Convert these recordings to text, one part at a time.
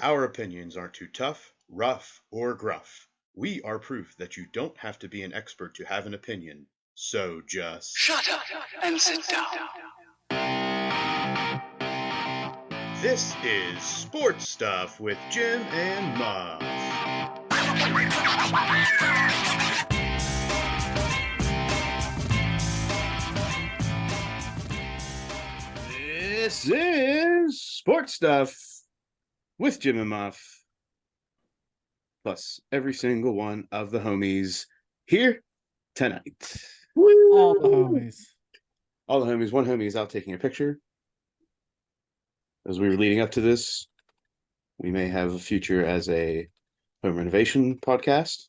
Our opinions aren't too tough, rough, or gruff. We are proof that you don't have to be an expert to have an opinion. So just Shut up and sit down. This is Sports Stuff with Jim and Muff. This is Sports Stuff with Jim and Muff. Plus every single one of the homies here tonight. Woo! All the homies. All the homies. One homie is out taking a picture. As we were leading up to this, we may have a future as a home renovation podcast.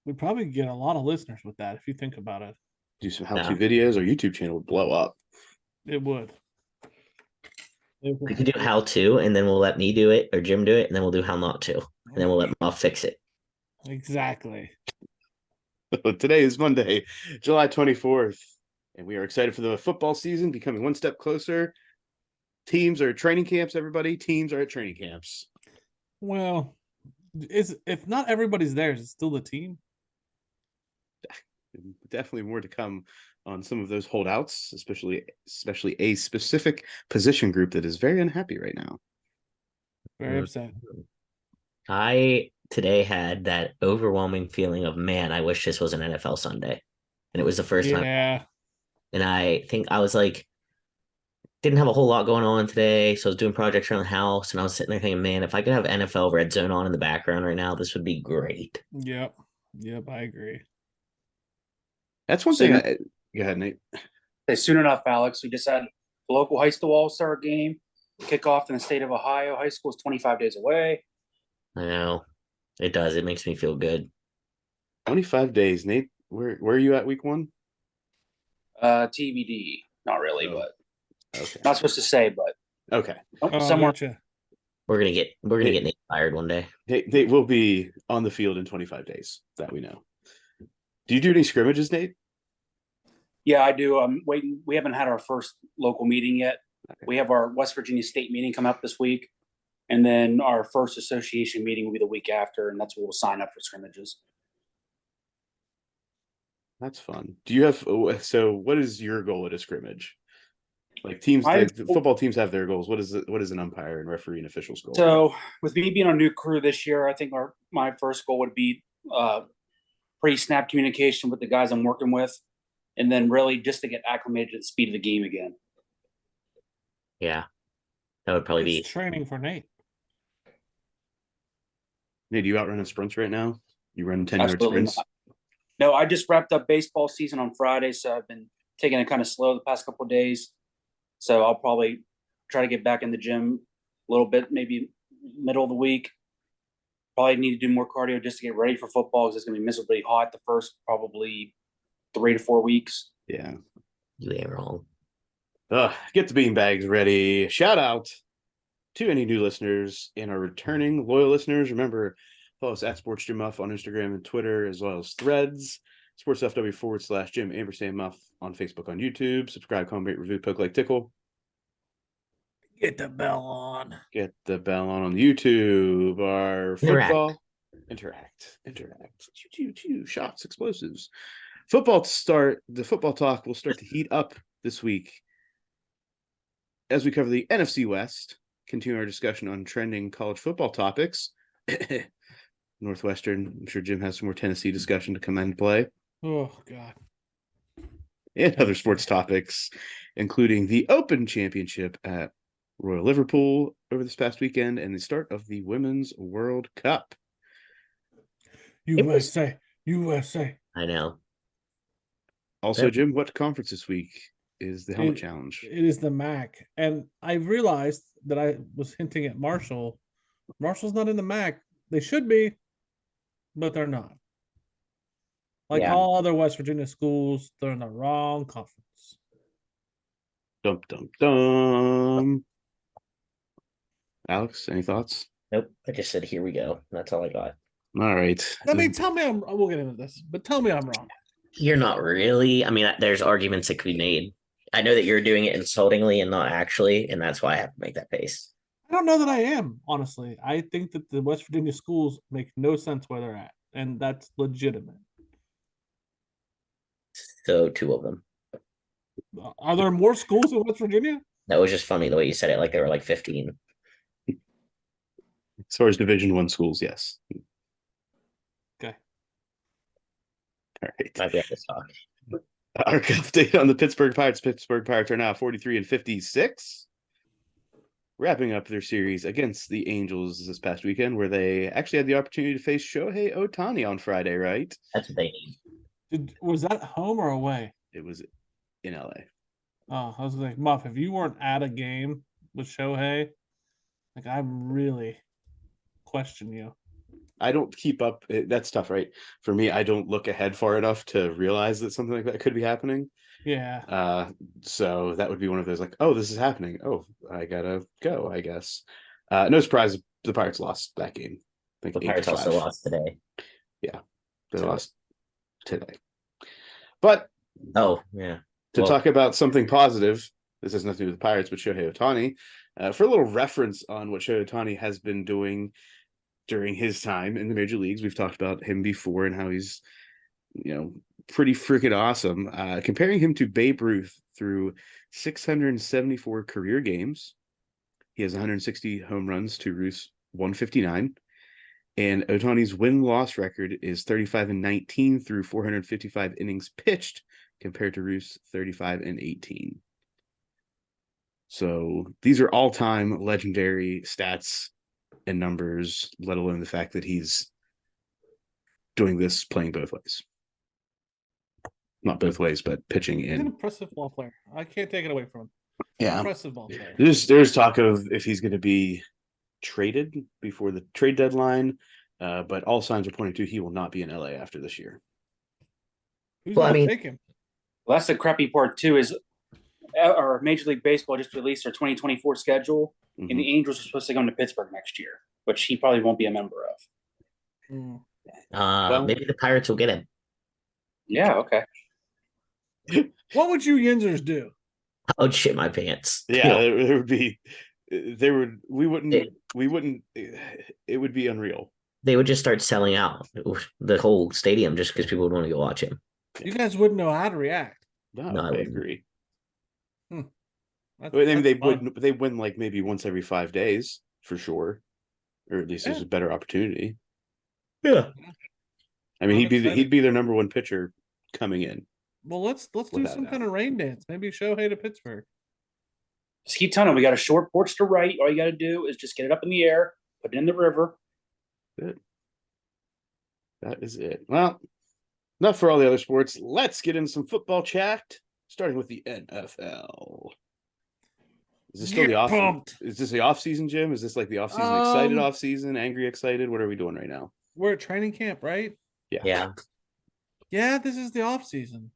We'd probably get a lot of listeners with that if you think about it. Do some how-to videos. Our YouTube channel would blow up. It would. We could do how to, and then we'll let me do it, or Jim do it, and then we'll do how not to. And then we'll let Muff fix it. Exactly. Today is Monday, July 24th, and we are excited for the football season becoming one step closer. Teams are at training camps, everybody. Teams are at training camps. Well, if not everybody's there, is it still the team? Definitely more to come on some of those holdouts, especially a specific position group that is very unhappy right now. Very upset. I today had that overwhelming feeling of, man, I wish this was an NFL Sunday. And it was the first time. Yeah. And I think I was like, didn't have a whole lot going on today. So I was doing projects around the house, and I was sitting there thinking, man, if I could have NFL Red Zone on in the background right now, this would be great. Yep, I agree. That's one thing. Go ahead, Nate. Soon enough, Alex, we just had the local high school all-star game kickoff in the state of Ohio. High school is 25 days away. I know. It does. It makes me feel good. 25 days, Nate. Where are you at week one? TBD. Not really, but okay. Not supposed to say, but okay. Somewhere. Gotcha. We're gonna get Nate fired one day. Nate will be on the field in 25 days. That we know. Do you do any scrimmages, Nate? Yeah, I do. I'm waiting. We haven't had our first local meeting yet. Okay. We have our West Virginia State meeting come up this week, and then our first association meeting will be the week after, and that's where we'll sign up for scrimmages. That's fun. Do you have what is your goal at a scrimmage? Like teams, the football teams have their goals. What is an umpire and referee and officials goal? So with me being on a new crew this year, I think my first goal would be pre-snap communication with the guys I'm working with, and then really just to get acclimated to the speed of the game again. Yeah, that would probably be training for Nate. Nate, do you outrun sprints right now? You run 10-yard sprints? Not. No, I just wrapped up baseball season on Friday, so I've been taking it kind of slow the past couple of days. So I'll probably try to get back in the gym a little bit, maybe middle of the week. Probably need to do more cardio just to get ready for football, because it's going to be miserably hot the first probably 3 to 4 weeks. Yeah. You ain't wrong. Get the beanbags ready. Shout out to any new listeners and our returning loyal listeners. Remember, follow us at Sports Jim Muff on Instagram and Twitter, as well as Threads. SportsFW /Jim Muff on Facebook, on YouTube. Subscribe, comment, review, poke, like, tickle. Get the bell on. Get the bell on YouTube. Our football. Interact. Shots, explosives. The football talk will start to heat up this week as we cover the NFC West, continue our discussion on trending college football topics. Northwestern, I'm sure Jim has some more Tennessee discussion to come into play. Oh, God. And other sports topics, including the Open Championship at Royal Liverpool over this past weekend and the start of the Women's World Cup. USA. I know. Also, Jim, what conference this week is the Helmet Challenge? It is the MAC. And I realized that I was hinting at Marshall. Marshall's not in the MAC. They should be, but they're not. All other West Virginia schools, they're in the wrong conference. Dum. Alex, any thoughts? Nope. I just said, here we go. That's all I got. All right. I mean, tell me we'll get into this, but tell me I'm wrong. You're not really. I mean, there's arguments that could be made. I know that you're doing it insultingly and not actually, and that's why I have to make that face. don't know that I am, honestly. I think that the West Virginia schools make no sense where they're at, and that's legitimate. So 2 of them. Are there more schools in West Virginia? That was just funny the way you said it, like they were like 15. As far as Division I schools, yes. Okay. All right. Might be able to talk. Our update on the Pittsburgh Pirates. Pittsburgh Pirates are now 43-56, wrapping up their series against the Angels this past weekend, where they actually had the opportunity to face Shohei Ohtani on Friday, right? That's what they need. Was that home or away? It was in LA. Oh, I was like, Muff, if you weren't at a game with Shohei, like I really question you. I don't keep up. That's tough, right? For me, I don't look ahead far enough to realize that something like that could be happening. Yeah. So that would be one of those like, oh, this is happening. Oh, I gotta go, I guess. No surprise, the Pirates lost that game. I think The Pirates 8-5. also lost today. Yeah, they lost today. But Oh, yeah. to talk about something positive, this has nothing to do with the Pirates, but Shohei Ohtani. For a little reference on what Shohei Ohtani has been doing during his time in the major leagues, we've talked about him before and how he's, pretty freaking awesome. Comparing him to Babe Ruth through 674 career games, he has 160 home runs to Ruth's 159. And Ohtani's win-loss record is 35-19 through 455 innings pitched, compared to Ruth's 35-18. So these are all-time legendary stats and numbers, let alone the fact that he's doing this playing both ways. Not both ways, but pitching He's an in. impressive ball player. I can't take it away from him. Yeah. Impressive ball player. There's talk of if he's going to be traded before the trade deadline, but all signs are pointing to he will not be in LA after this year. Who's Well, I going to mean- take him? Well, that's the crappy part too. Is our Major League Baseball just released their 2024 schedule, and the Angels are supposed to come to Pittsburgh next year, which he probably won't be a member of. Mm. Maybe the Pirates will get him. Yeah. Okay. What would you Yinzers do? I would shit my pants. Yeah, there would be. We wouldn't. It would be unreal. They would just start selling out the whole stadium just because people would want to go watch him. You guys wouldn't know how to react. No, No, I I wouldn't. agree. That's, I mean, that's fun. they win like maybe once every 5 days for sure, or at least there's a better opportunity. Yeah. I mean, I'm excited. he'd be their number one pitcher coming in. Well, let's do Without some doubt. kind of rain dance. Maybe Shohei to Pittsburgh. Just keep telling them we got a short porch to right. All you got to do is just get it up in the air, put it in the river. Good. That is it. Well, enough for all the other sports. Let's get in some football chat, starting with the NFL. Is this still Get the off? pumped. Is this the off season, Jim? Is this like the off season excited off season, angry excited? What are we doing right now? We're at training camp, right? Yeah. Yeah, this is the off season.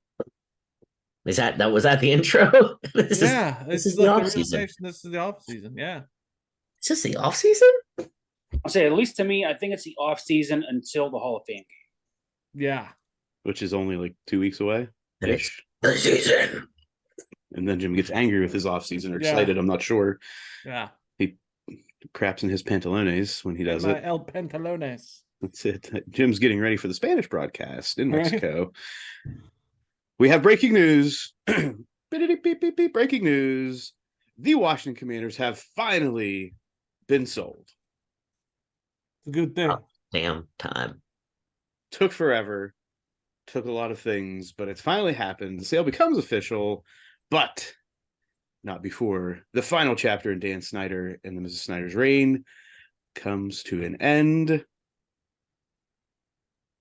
Was that the intro? This is the like off the season. realization this is the off season. Yeah. Is this the off season? I'll say, at least to me, I think it's the off season until the Hall of Fame game. Yeah. Which is only like 2 weeks away. And it's the season. And then Jim gets angry with his off season or Yeah. excited. I'm not sure. Yeah. He craps in his pantalones when he does My it. El Pantalones. That's it. Jim's getting ready for the Spanish broadcast in Right. Mexico. We have breaking news. Breaking news. The Washington Commanders have finally been sold. It's a good thing. Oh. Damn time. Took forever. Took a lot of things, but it's finally happened. The sale becomes official, but not before the final chapter in Dan Snyder and the Mrs. Snyder's reign comes to an end.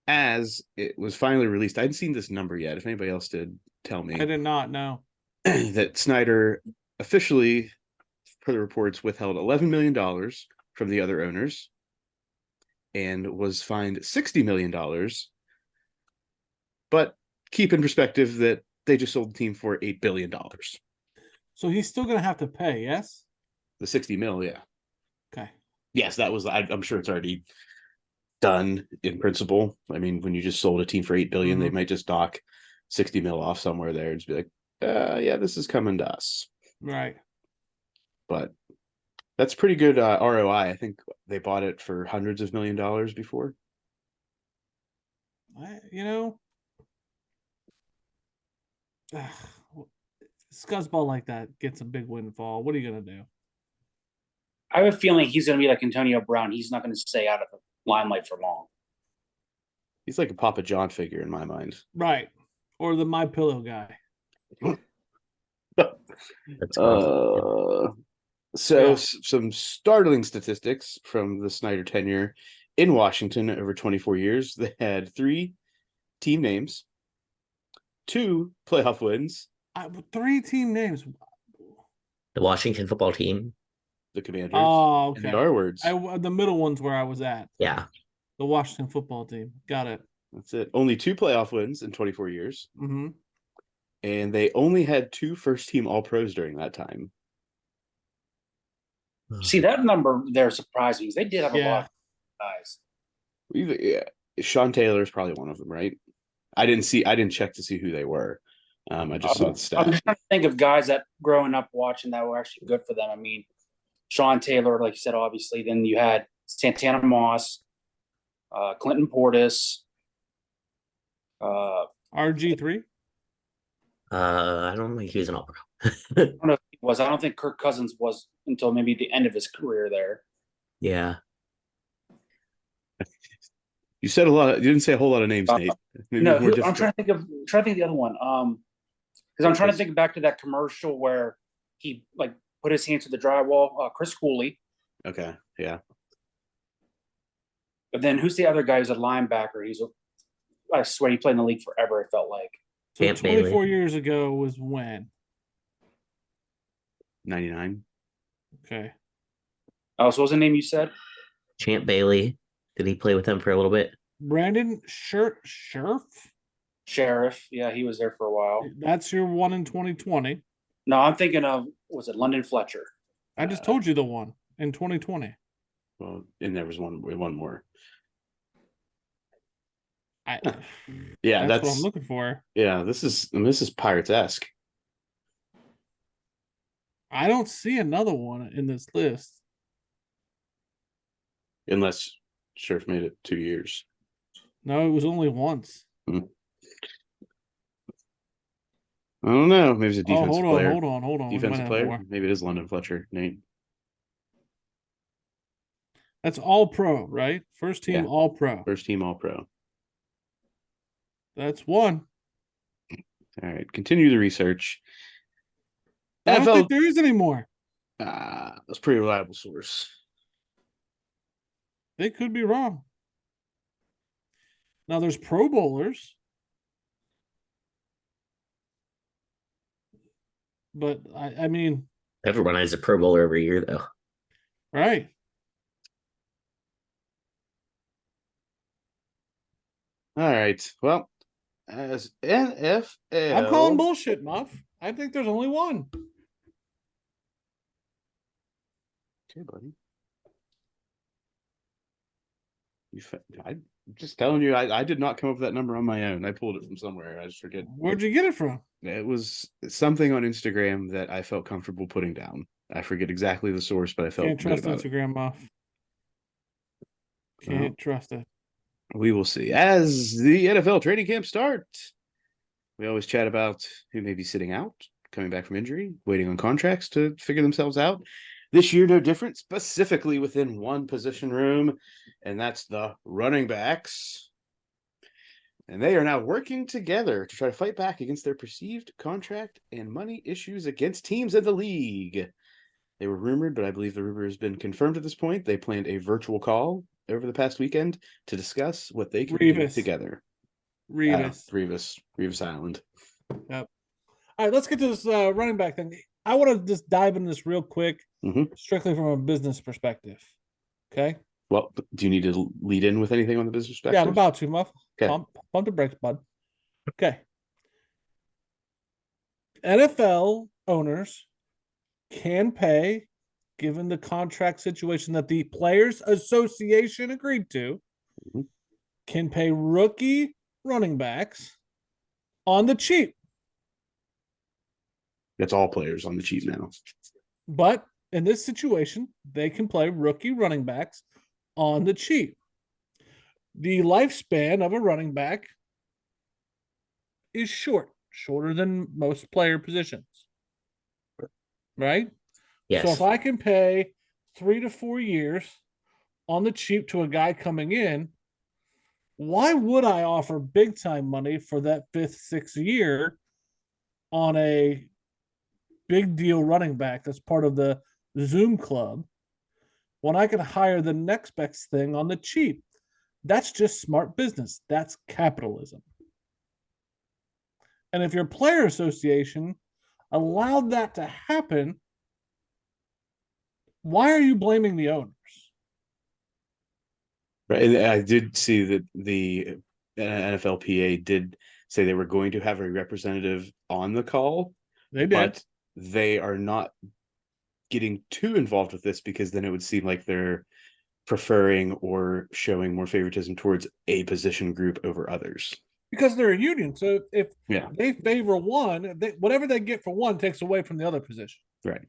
As it was finally released, I hadn't seen this number yet. If anybody else did, tell me. I did not know. That Snyder officially, per the reports, withheld $11 million from the other owners and was fined $60 million. But keep in perspective that they just sold the team for $8 billion. So he's still going to have to pay, yes? The 60 mil, yeah. Okay. Yes, that was, I'm sure it's already done in principle. I mean, when you just sold a team for $8 billion, they might just dock 60 mil off somewhere there and just be like, yeah, this is coming to us. Right. But That's pretty good ROI. I think they bought it for hundreds of $1 million before. Scuzzball like that gets a big windfall. What are you gonna do? I have a feeling he's going to be like Antonio Brown. He's not going to stay out of the limelight for long. He's like a Papa John figure in my mind. Right. Or the My Pillow guy. That's awesome. Some startling statistics from the Snyder tenure in Washington over 24 years. They had 3 team names, 2 playoff wins. 3 team names. The Washington football team. The Commanders. Oh, okay. And the R words. The middle one's where I was at. Yeah. The Washington football team. Got it. That's it. Only 2 playoff wins in 24 years. Mm-hmm. And they only had 2 first-team All-Pros during that time. See, that number there surprised me. They did have a lot of guys. Yeah. Sean Taylor is probably one of them, right? I didn't check to see who they were. I just saw the stat. I'm just trying to think of guys that growing up watching that were actually good for them. I mean, Sean Taylor, like you said, obviously. Then you had Santana Moss, Clinton Portis, RG3. I don't think he was an all-pro. I don't know if he was. I don't think Kirk Cousins was until maybe the end of his career there. Yeah. You said a lot. You didn't say a whole lot of names, Nate. No, I'm trying to think of the other one. Because I'm trying to think back to that commercial where he like put his hand to the drywall. Chris Cooley. Okay, yeah. But then who's the other guy who's a linebacker? I swear he played in the league forever. It felt like. So Champ 24 Bailey. years ago was when? 99. Okay. Oh, so what was the name you said? Champ Bailey. Did he play with them for a little bit? Brandon Sheriff? Sheriff. Yeah, he was there for a while. That's your one in 2020. No, I'm thinking of, was it London Fletcher? I just told you the one in 2020. Well, and there was one more. Yeah, that's what I'm looking for. Yeah, this is Pirates-esque. I don't see another one in this list. Unless Sheriff made it 2 years. No, it was only once. I don't know. Maybe it's a defensive player. Hold on. Defensive player. Maybe it is London Fletcher, Nate. That's all pro, right? First team all pro. First team all pro. That's one. All right. Continue the research. I don't think there is anymore. That's a pretty reliable source. They could be wrong. Now there's Pro Bowlers. But I mean, everyone has a Pro Bowler every year, though. Right. All right. Well, as NFL, I'm calling bullshit, Muff. I think there's only one. Okay, buddy. I'm just telling you, I did not come up with that number on my own. I pulled it from somewhere. I just forget. Where'd you get it from? It was something on Instagram that I felt comfortable putting down. I forget exactly the source, but I felt Can't trust good about Instagram, Muff. Can't trust it. We will see. As the NFL training camp starts, we always chat about who may be sitting out, coming back from injury, waiting on contracts to figure themselves out. This year, no different, specifically within one position room, and that's the running backs. And they are now working together to try to fight back against their perceived contract and money issues against teams in the league. They were rumored, but I believe the rumor has been confirmed at this point. They planned a virtual call over the past weekend to discuss what they can do together. Revis Island. Yep. All right, let's get to this running back thing. I want to just dive into this real quick, strictly from a business perspective. Okay. Well, do you need to lead in with anything on the business perspective? Yeah, I'm about to, Muff. Okay. Pump the brakes, bud. Okay. NFL owners can pay, given the contract situation that the Players Association agreed to, can pay rookie running backs on the cheap. That's all players on the cheap now. But in this situation, they can play rookie running backs on the cheap. The lifespan of a running back is shorter than most player positions. Right? Yes. So if I can pay 3 to 4 years on the cheap to a guy coming in, why would I offer big time money for that 5th, 6th year on a big deal running back that's part of the Zoom club when I can hire the next best thing on the cheap? That's just smart business. That's capitalism. And if your player association allowed that to happen, why are you blaming the owners? Right. And I did see that the NFLPA did say they were going to have a representative on the call. They did. But they are not getting too involved with this because then it would seem like they're preferring or showing more favoritism towards a position group over others. Because they're a union. So if they favor one, whatever they get for one takes away from the other position. Right.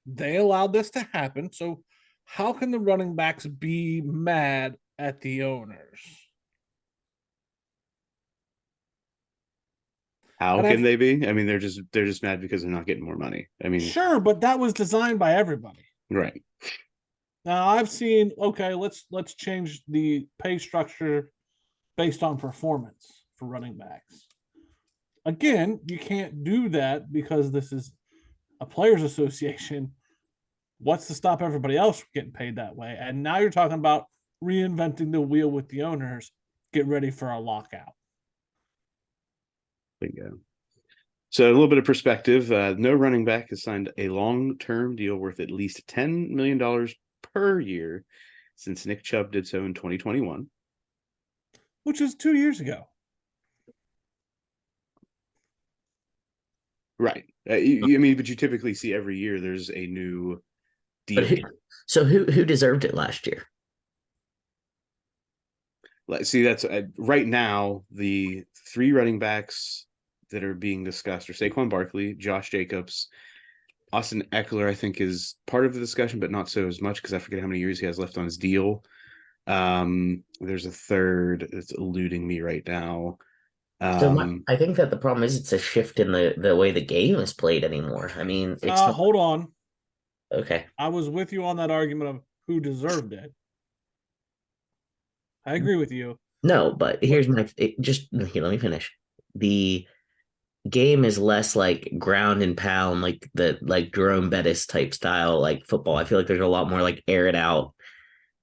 They allowed this to happen. So how can the running backs be mad at the owners? How can they be? I mean, they're just mad because they're not getting more money. I mean, sure, but that was designed by everybody. Right. Now I've seen, okay, let's change the pay structure based on performance for running backs. Again, you can't do that because this is a players association. What's to stop everybody else from getting paid that way? And now you're talking about reinventing the wheel with the owners. Get ready for a lockout. Bingo. So a little bit of perspective. No running back has signed a long-term deal worth at least $10 million per year since Nick Chubb did so in 2021. Which is 2 years ago. Right. But you typically see every year there's a new deal. So who deserved it last year? Let's see. That's right now the 3 running backs that are being discussed are Saquon Barkley, Josh Jacobs, Austin Eckler. I think is part of the discussion, but not so as much because I forget how many years he has left on his deal. There's a third that's eluding me right now. I think that the problem is it's a shift in the way the game is played anymore. I mean, it's hold on. Okay. I was with you on that argument of who deserved it. I agree with you. No, but here's let me finish. The game is less like ground and pound, like Jerome Bettis type style, like football. I feel like there's a lot more like air it out,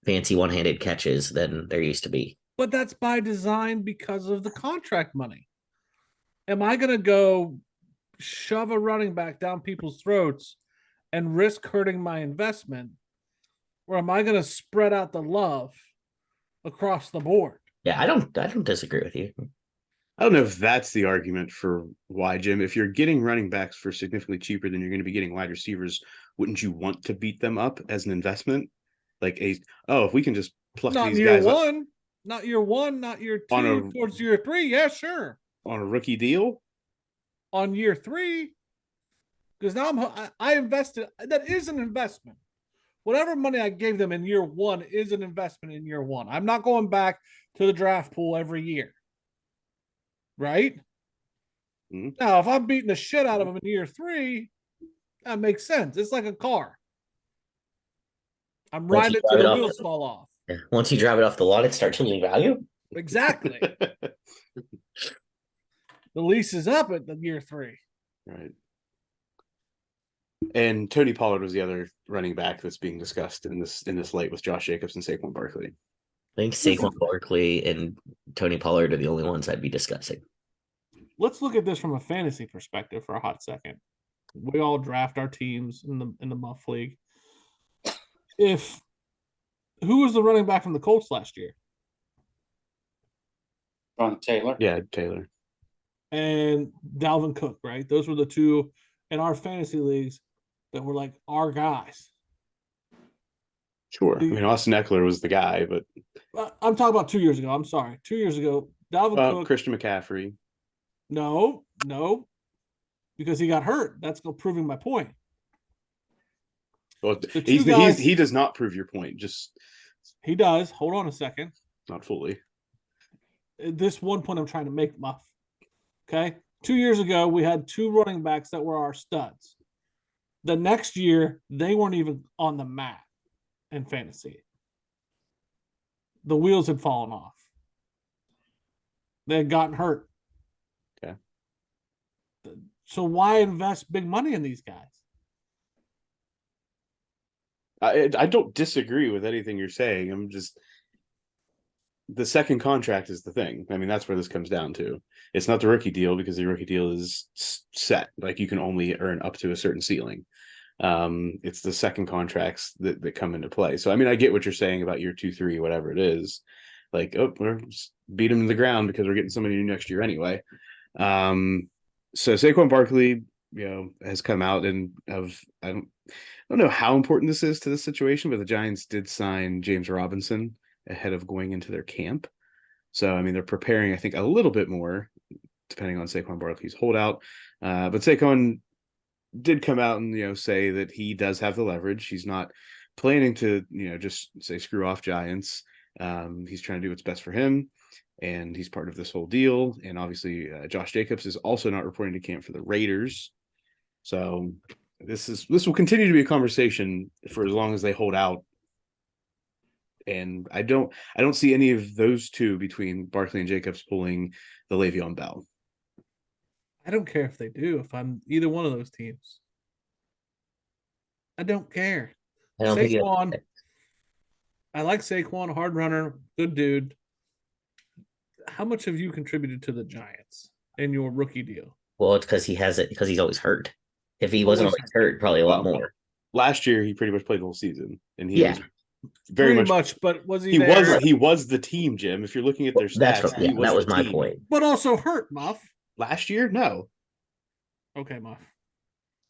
fancy one-handed catches than there used to be. But that's by design because of the contract money. Am I going to go shove a running back down people's throats and risk hurting my investment? Or am I going to spread out the love across the board? Yeah, I don't disagree with you. I don't know if that's the argument for why, Jim. If you're getting running backs for significantly cheaper than you're going to be getting wide receivers, wouldn't you want to beat them up as an investment? Like if we can just pluck not these guys up. Not year 1, not year 2, towards year 3. Yeah, sure. On a rookie deal? On year 3. Because now I invested. That is an investment. Whatever money I gave them in year 1 is an investment in year 1. I'm not going back to the draft pool every year. Right? Mm-hmm. Now, if I'm beating the shit out of them in year 3, that makes sense. It's like a car. I'm riding it till the wheels fall off. Once you drive it off the lot, it starts losing value. Exactly. The lease is up at the year 3. Right. And Tony Pollard was the other running back that's being discussed in this light with Josh Jacobs and Saquon Barkley. I think Saquon Barkley and Tony Pollard are the only ones I'd be discussing. Let's look at this from a fantasy perspective for a hot second. We all draft our teams in the Muff League. Who was the running back from the Colts last year? Taylor. Yeah, Taylor. And Dalvin Cook, right? Those were the two in our fantasy leagues that were like our guys. Sure. I mean, Austin Eckler was the guy, but I'm talking about 2 years ago. I'm sorry. 2 years ago, Dalvin Cook. Christian McCaffrey. No, because he got hurt. That's proving my point. Well, The two guys, he does not prove your point. Just he does. Hold on a second. not fully. This one point I'm trying to make, Muff. Okay. 2 years ago, we had two running backs that were our studs. The next year, they weren't even on the map in fantasy. The wheels had fallen off. They had gotten hurt. Okay. So why invest big money in these guys? I don't disagree with anything you're saying. I'm just the second contract is the thing. I mean, that's where this comes down to. It's not the rookie deal because the rookie deal is set. Like you can only earn up to a certain ceiling. It's the second contracts that come into play. So I mean, I get what you're saying about year 2, 3, whatever it is. Like, oh, we're just beat him to the ground because we're getting somebody new next year anyway. So Saquon Barkley, has come out and I don't know how important this is to the situation, but the Giants did sign James Robinson ahead of going into their camp. So, I mean, they're preparing, I think, a little bit more, depending on Saquon Barkley's holdout. But Saquon did come out and, say that he does have the leverage. He's not planning to, just say, screw off Giants. He's trying to do what's best for him. And he's part of this whole deal. And obviously, Josh Jacobs is also not reporting to camp for the Raiders. So this will continue to be a conversation for as long as they hold out. And I don't see any of those two between Barkley and Jacobs pulling the Le'Veon Bell. I don't care if they do. If I'm either one of those teams, I don't care. I don't Saquon, think I like Saquon, hard runner, good dude. How much have you contributed to the Giants in your rookie deal? well, it's because he's always hurt. If he wasn't always hurt, probably a lot more. Last year, he pretty much played the whole season, and he was very pretty much. But was he? There? He was the team, Jim. If you're looking at their stats, that was my point. But also hurt, Muff. Last year, no. Okay, Muff.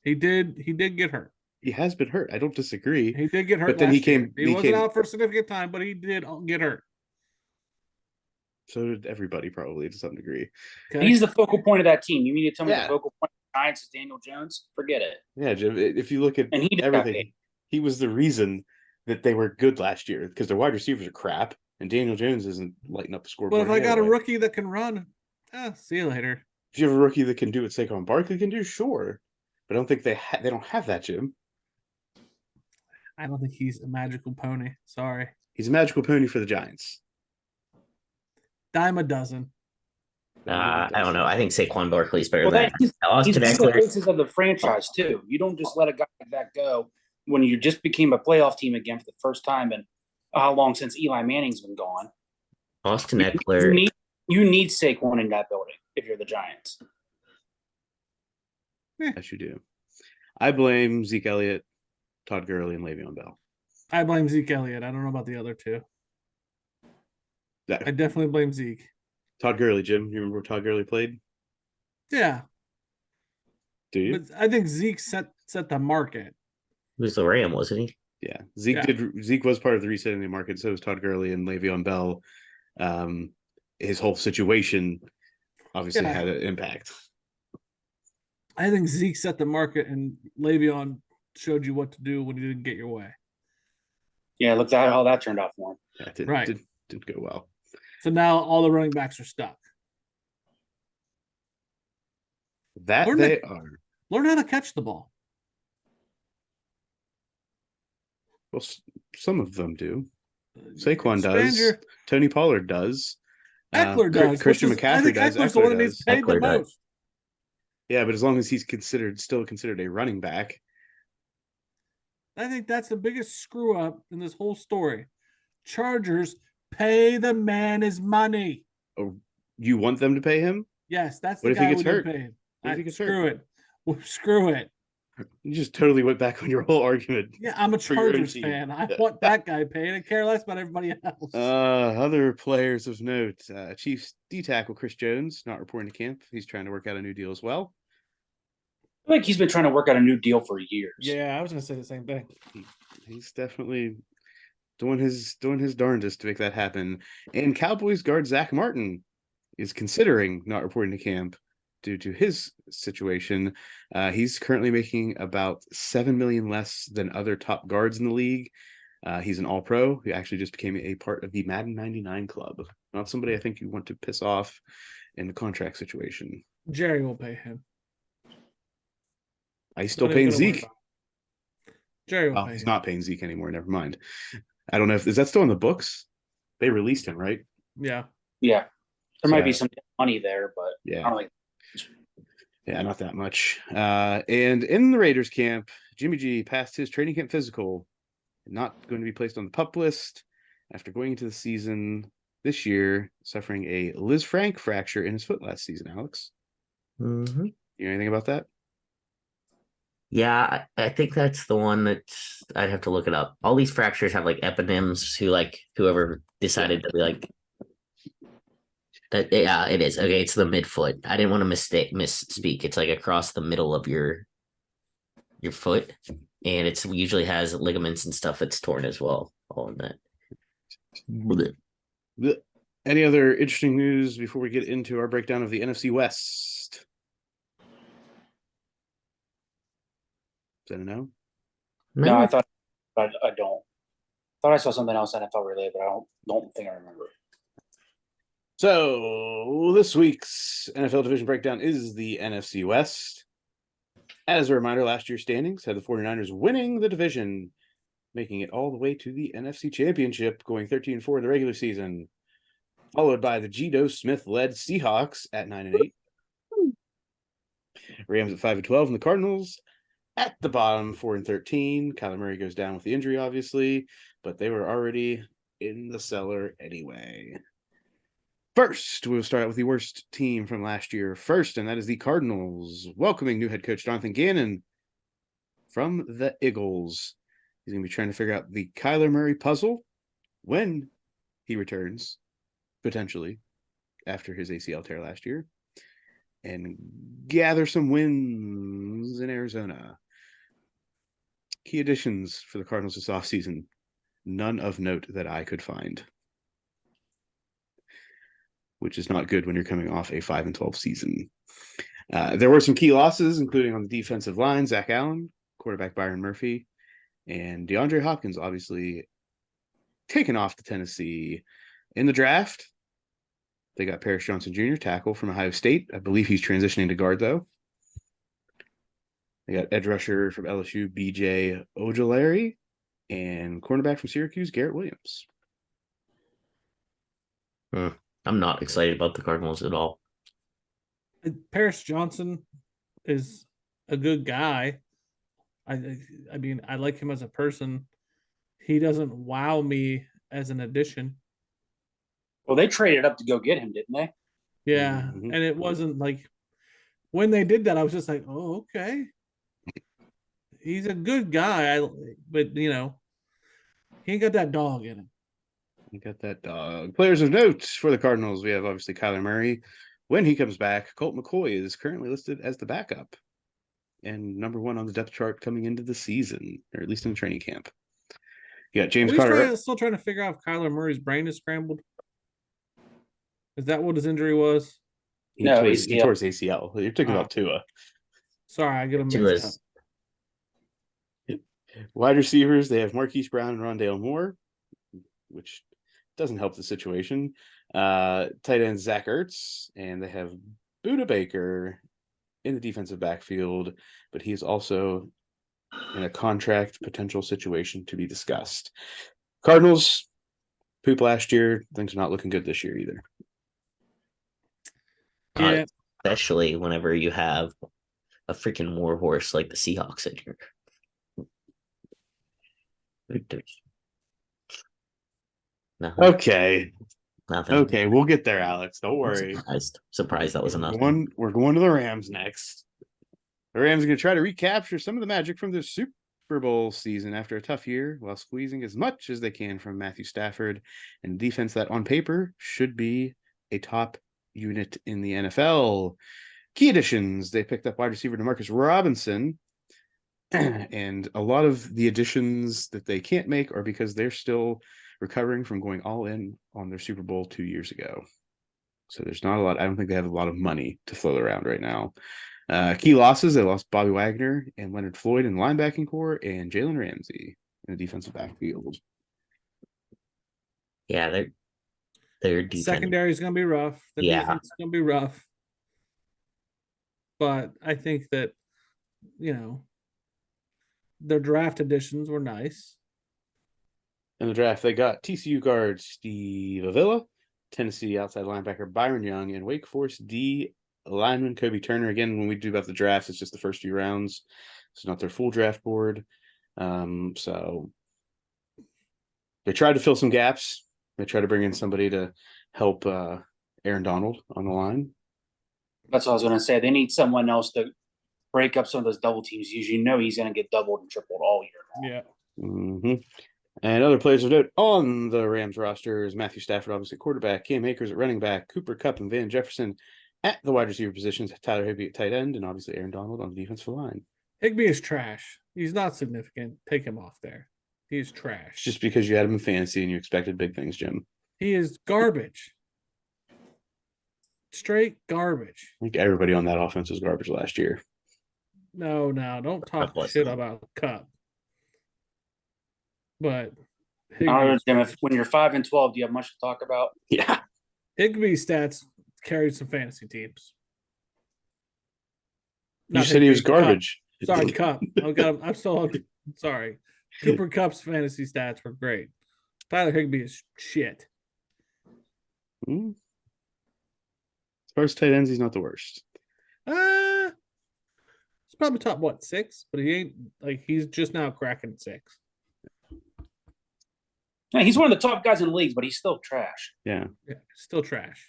He did get hurt. He has been hurt. I don't disagree. He did get hurt. But then he came. He wasn't out for a significant time, but he did get hurt. So did everybody, probably to some degree. Okay. He's the focal point of that team. You mean to tell me the focal point of the Giants is Daniel Jones? Forget it. Yeah, Jim. If you look at everything, he was the reason that they were good last year because their wide receivers are crap, and Daniel Jones isn't lighting up the scoreboard. But if I got a rookie that can run, see you later. If you have a rookie that can do what Saquon Barkley can do, sure. But I don't think they don't have that, Jim. I don't think he's a magical pony. Sorry. He's a magical pony for the Giants. Dime a dozen. I don't know. I think Saquon Barkley is better than he's Austin the Eckler. faces of the franchise too. You don't just let a guy like that go when you just became a playoff team again for the first time and how long since Eli Manning's been gone. Austin Eckler. You need Saquon in that building if you're the Giants. Yes, you do. I blame Zeke Elliott, Todd Gurley, and Le'Veon Bell. I blame Zeke Elliott. I don't know about the other two. I definitely blame Zeke. Todd Gurley, Jim. You remember where Todd Gurley played? Yeah. Do you? But I think Zeke set the market. He was the Ram, wasn't he? Yeah. Zeke was part of the resetting the market. So was Todd Gurley and Le'Veon Bell. His whole situation obviously had an impact. I think Zeke set the market and Le'Veon showed you what to do when you didn't get your way. Yeah, look at how that turned out for him. Yeah, didn't go well. So now all the running backs are stuck. Learn how to catch the ball. Well, some of them do. Saquon does. Tony Pollard does. Eckler does. Christian McCaffrey does. Eckler's the one that needs paid the most. Yeah, but as long as he's still considered a running back. I think that's the biggest screw up in this whole story. Chargers pay the man his money. Oh, you want them to pay him? Yes, that's the guy who gets hurt. Screw it. You just totally went back on your whole argument. Yeah, I'm a Chargers fan. I want that guy paid. I care less about everybody else. Other players of note. Chiefs D tackle Chris Jones not reporting to camp. He's trying to work out a new deal as well. I think he's been trying to work out a new deal for years. Yeah, I was going to say the same thing. He's definitely doing his darndest to make that happen. And Cowboys guard Zach Martin is considering not reporting to camp due to his situation. He's currently making about $7 million less than other top guards in the league. He's an all-pro who actually just became a part of the Madden 99 club. Not somebody I think you want to piss off in the contract situation. Jerry will pay him. He's still Not even paying gonna worry Zeke. about it. Jerry will Oh, pay he's him. not paying Zeke anymore. Never mind. I don't know is that still in the books? They released him, right? Yeah. Yeah. There might be So- some money there, but Yeah. I don't think Yeah, not that much. And in the Raiders camp, Jimmy G passed his training camp physical, not going to be placed on the PUP list after going into the season this year, suffering a Liz Frank fracture in his foot last season, Alex. Mm-hmm. You know anything about that? Yeah, I think that's the one that I'd have to look it up. All these fractures have like eponyms who like whoever decided to be like that. Yeah, it is. Okay, it's the midfoot. I didn't want to misspeak. It's like across the middle of your foot, and it's usually has ligaments and stuff that's torn as well. All in that. Any other interesting news before we get into our breakdown of the NFC West? Is that a no? no, I thought I don't. Thought I saw something else NFL related, but I don't think I remember. So this week's NFL division breakdown is the NFC West. As a reminder, last year's standings had the 49ers winning the division, making it all the way to the NFC Championship, going 13-4 in the regular season, followed by the Geno Smith led Seahawks at 9-8, Rams at 5-12, and the Cardinals at the bottom 4-13. Kyler Murray goes down with the injury, obviously, but they were already in the cellar anyway. First, we'll start with the worst team from last year first, and that is the Cardinals, welcoming new head coach Jonathan Gannon from the Eagles. He's going to be trying to figure out the Kyler Murray puzzle when he returns, potentially, after his ACL tear last year, and gather some wins in Arizona. Key additions for the Cardinals this offseason. None of note that I could find, which is not good when you're coming off a 5-12 season. There were some key losses, including on the defensive line, Zach Allen, quarterback Byron Murphy, and DeAndre Hopkins, obviously taken off to Tennessee. In the draft, they got Paris Johnson Jr., tackle from Ohio State. I believe he's transitioning to guard, though. They got edge rusher from LSU, BJ Ojulari, and cornerback from Syracuse, Garrett Williams. I'm not excited about the Cardinals at all. Paris Johnson is a good guy. I mean, I like him as a person. He doesn't wow me as an addition. Well, they traded up to go get him, didn't they? Yeah, Mhm. and it wasn't like when they did that, I was just like, oh, okay. He's a good guy, but he ain't got that dog in him. You got that dog. Players of note for the Cardinals, we have obviously Kyler Murray. When he comes back, Colt McCoy is currently listed as the backup and number 1 on the depth chart coming into the season, or at least in the training camp. You got James Carter. Still trying to figure out if Kyler Murray's brain is scrambled. Is that what his injury was? He No, tore ACL. his ACL. You're talking about Tua. Sorry, I get him Tua mixed is- up. Wide receivers, they have Marquise Brown and Rondale Moore, which doesn't help the situation. Tight end Zach Ertz, and they have Buda Baker in the defensive backfield, but he's also in a contract potential situation to be discussed. Cardinals, poop last year. Things are not looking good this year either. Yeah, Especially whenever you have a freaking war horse like the Seahawks in here. Nothing. Okay. Nothing. Okay, we'll get there, Alex. Don't worry. Surprised that was enough. We're going to the Rams next. The Rams are going to try to recapture some of the magic from their Super Bowl season after a tough year, while squeezing as much as they can from Matthew Stafford and defense that on paper should be a top unit in the NFL. Key additions, they picked up wide receiver DeMarcus Robinson, and a lot of the additions that they can't make are because they're still recovering from going all in on their Super Bowl 2 years ago. So there's not a lot. I don't think they have a lot of money to float around right now. Key losses, they lost Bobby Wagner and Leonard Floyd in the linebacking core and Jalen Ramsey in the defensive backfield. Yeah, they're deep. Secondary is going to be rough. The defense is going to be rough. But I think that, their draft additions were nice. In the draft, they got TCU guard Steve Avila, Tennessee outside linebacker Byron Young, and Wake Forest D lineman Kobe Turner. Again, when we do about the drafts, it's just the first few rounds. It's not their full draft board. So they tried to fill some gaps. They tried to bring in somebody to help Aaron Donald on the line. That's what I was going to say. They need someone else to break up some of those double teams. Usually, he's going to get doubled and tripled all year long. Yeah. Mm-hmm. And other players of note on the Rams roster is Matthew Stafford, obviously quarterback, Cam Akers at running back, Cooper Kupp and Van Jefferson at the wide receiver positions, Tyler Higbee at tight end, and obviously Aaron Donald on the defensive line. Higbee is trash. He's not significant. Take him off there. He's trash. It's just because you had him in fantasy and you expected big things, Jim. He is garbage. Straight garbage. I think everybody on that offense was garbage last year. No, don't talk shit about Kupp. But I don't know, Jim, when you're 5-12, do you have much to talk about? Yeah. Higbee stats carried some fantasy teams. You said he was garbage. Kupp. Sorry, Kupp. I'm still sorry. Cooper Kupp's fantasy stats were great. Tyler Higbee is shit. As far as tight ends, he's not the worst. It's probably top 6, but he ain't he's just now cracking 6. Yeah, he's one of the top guys in the league, but he's still trash. Yeah, still trash.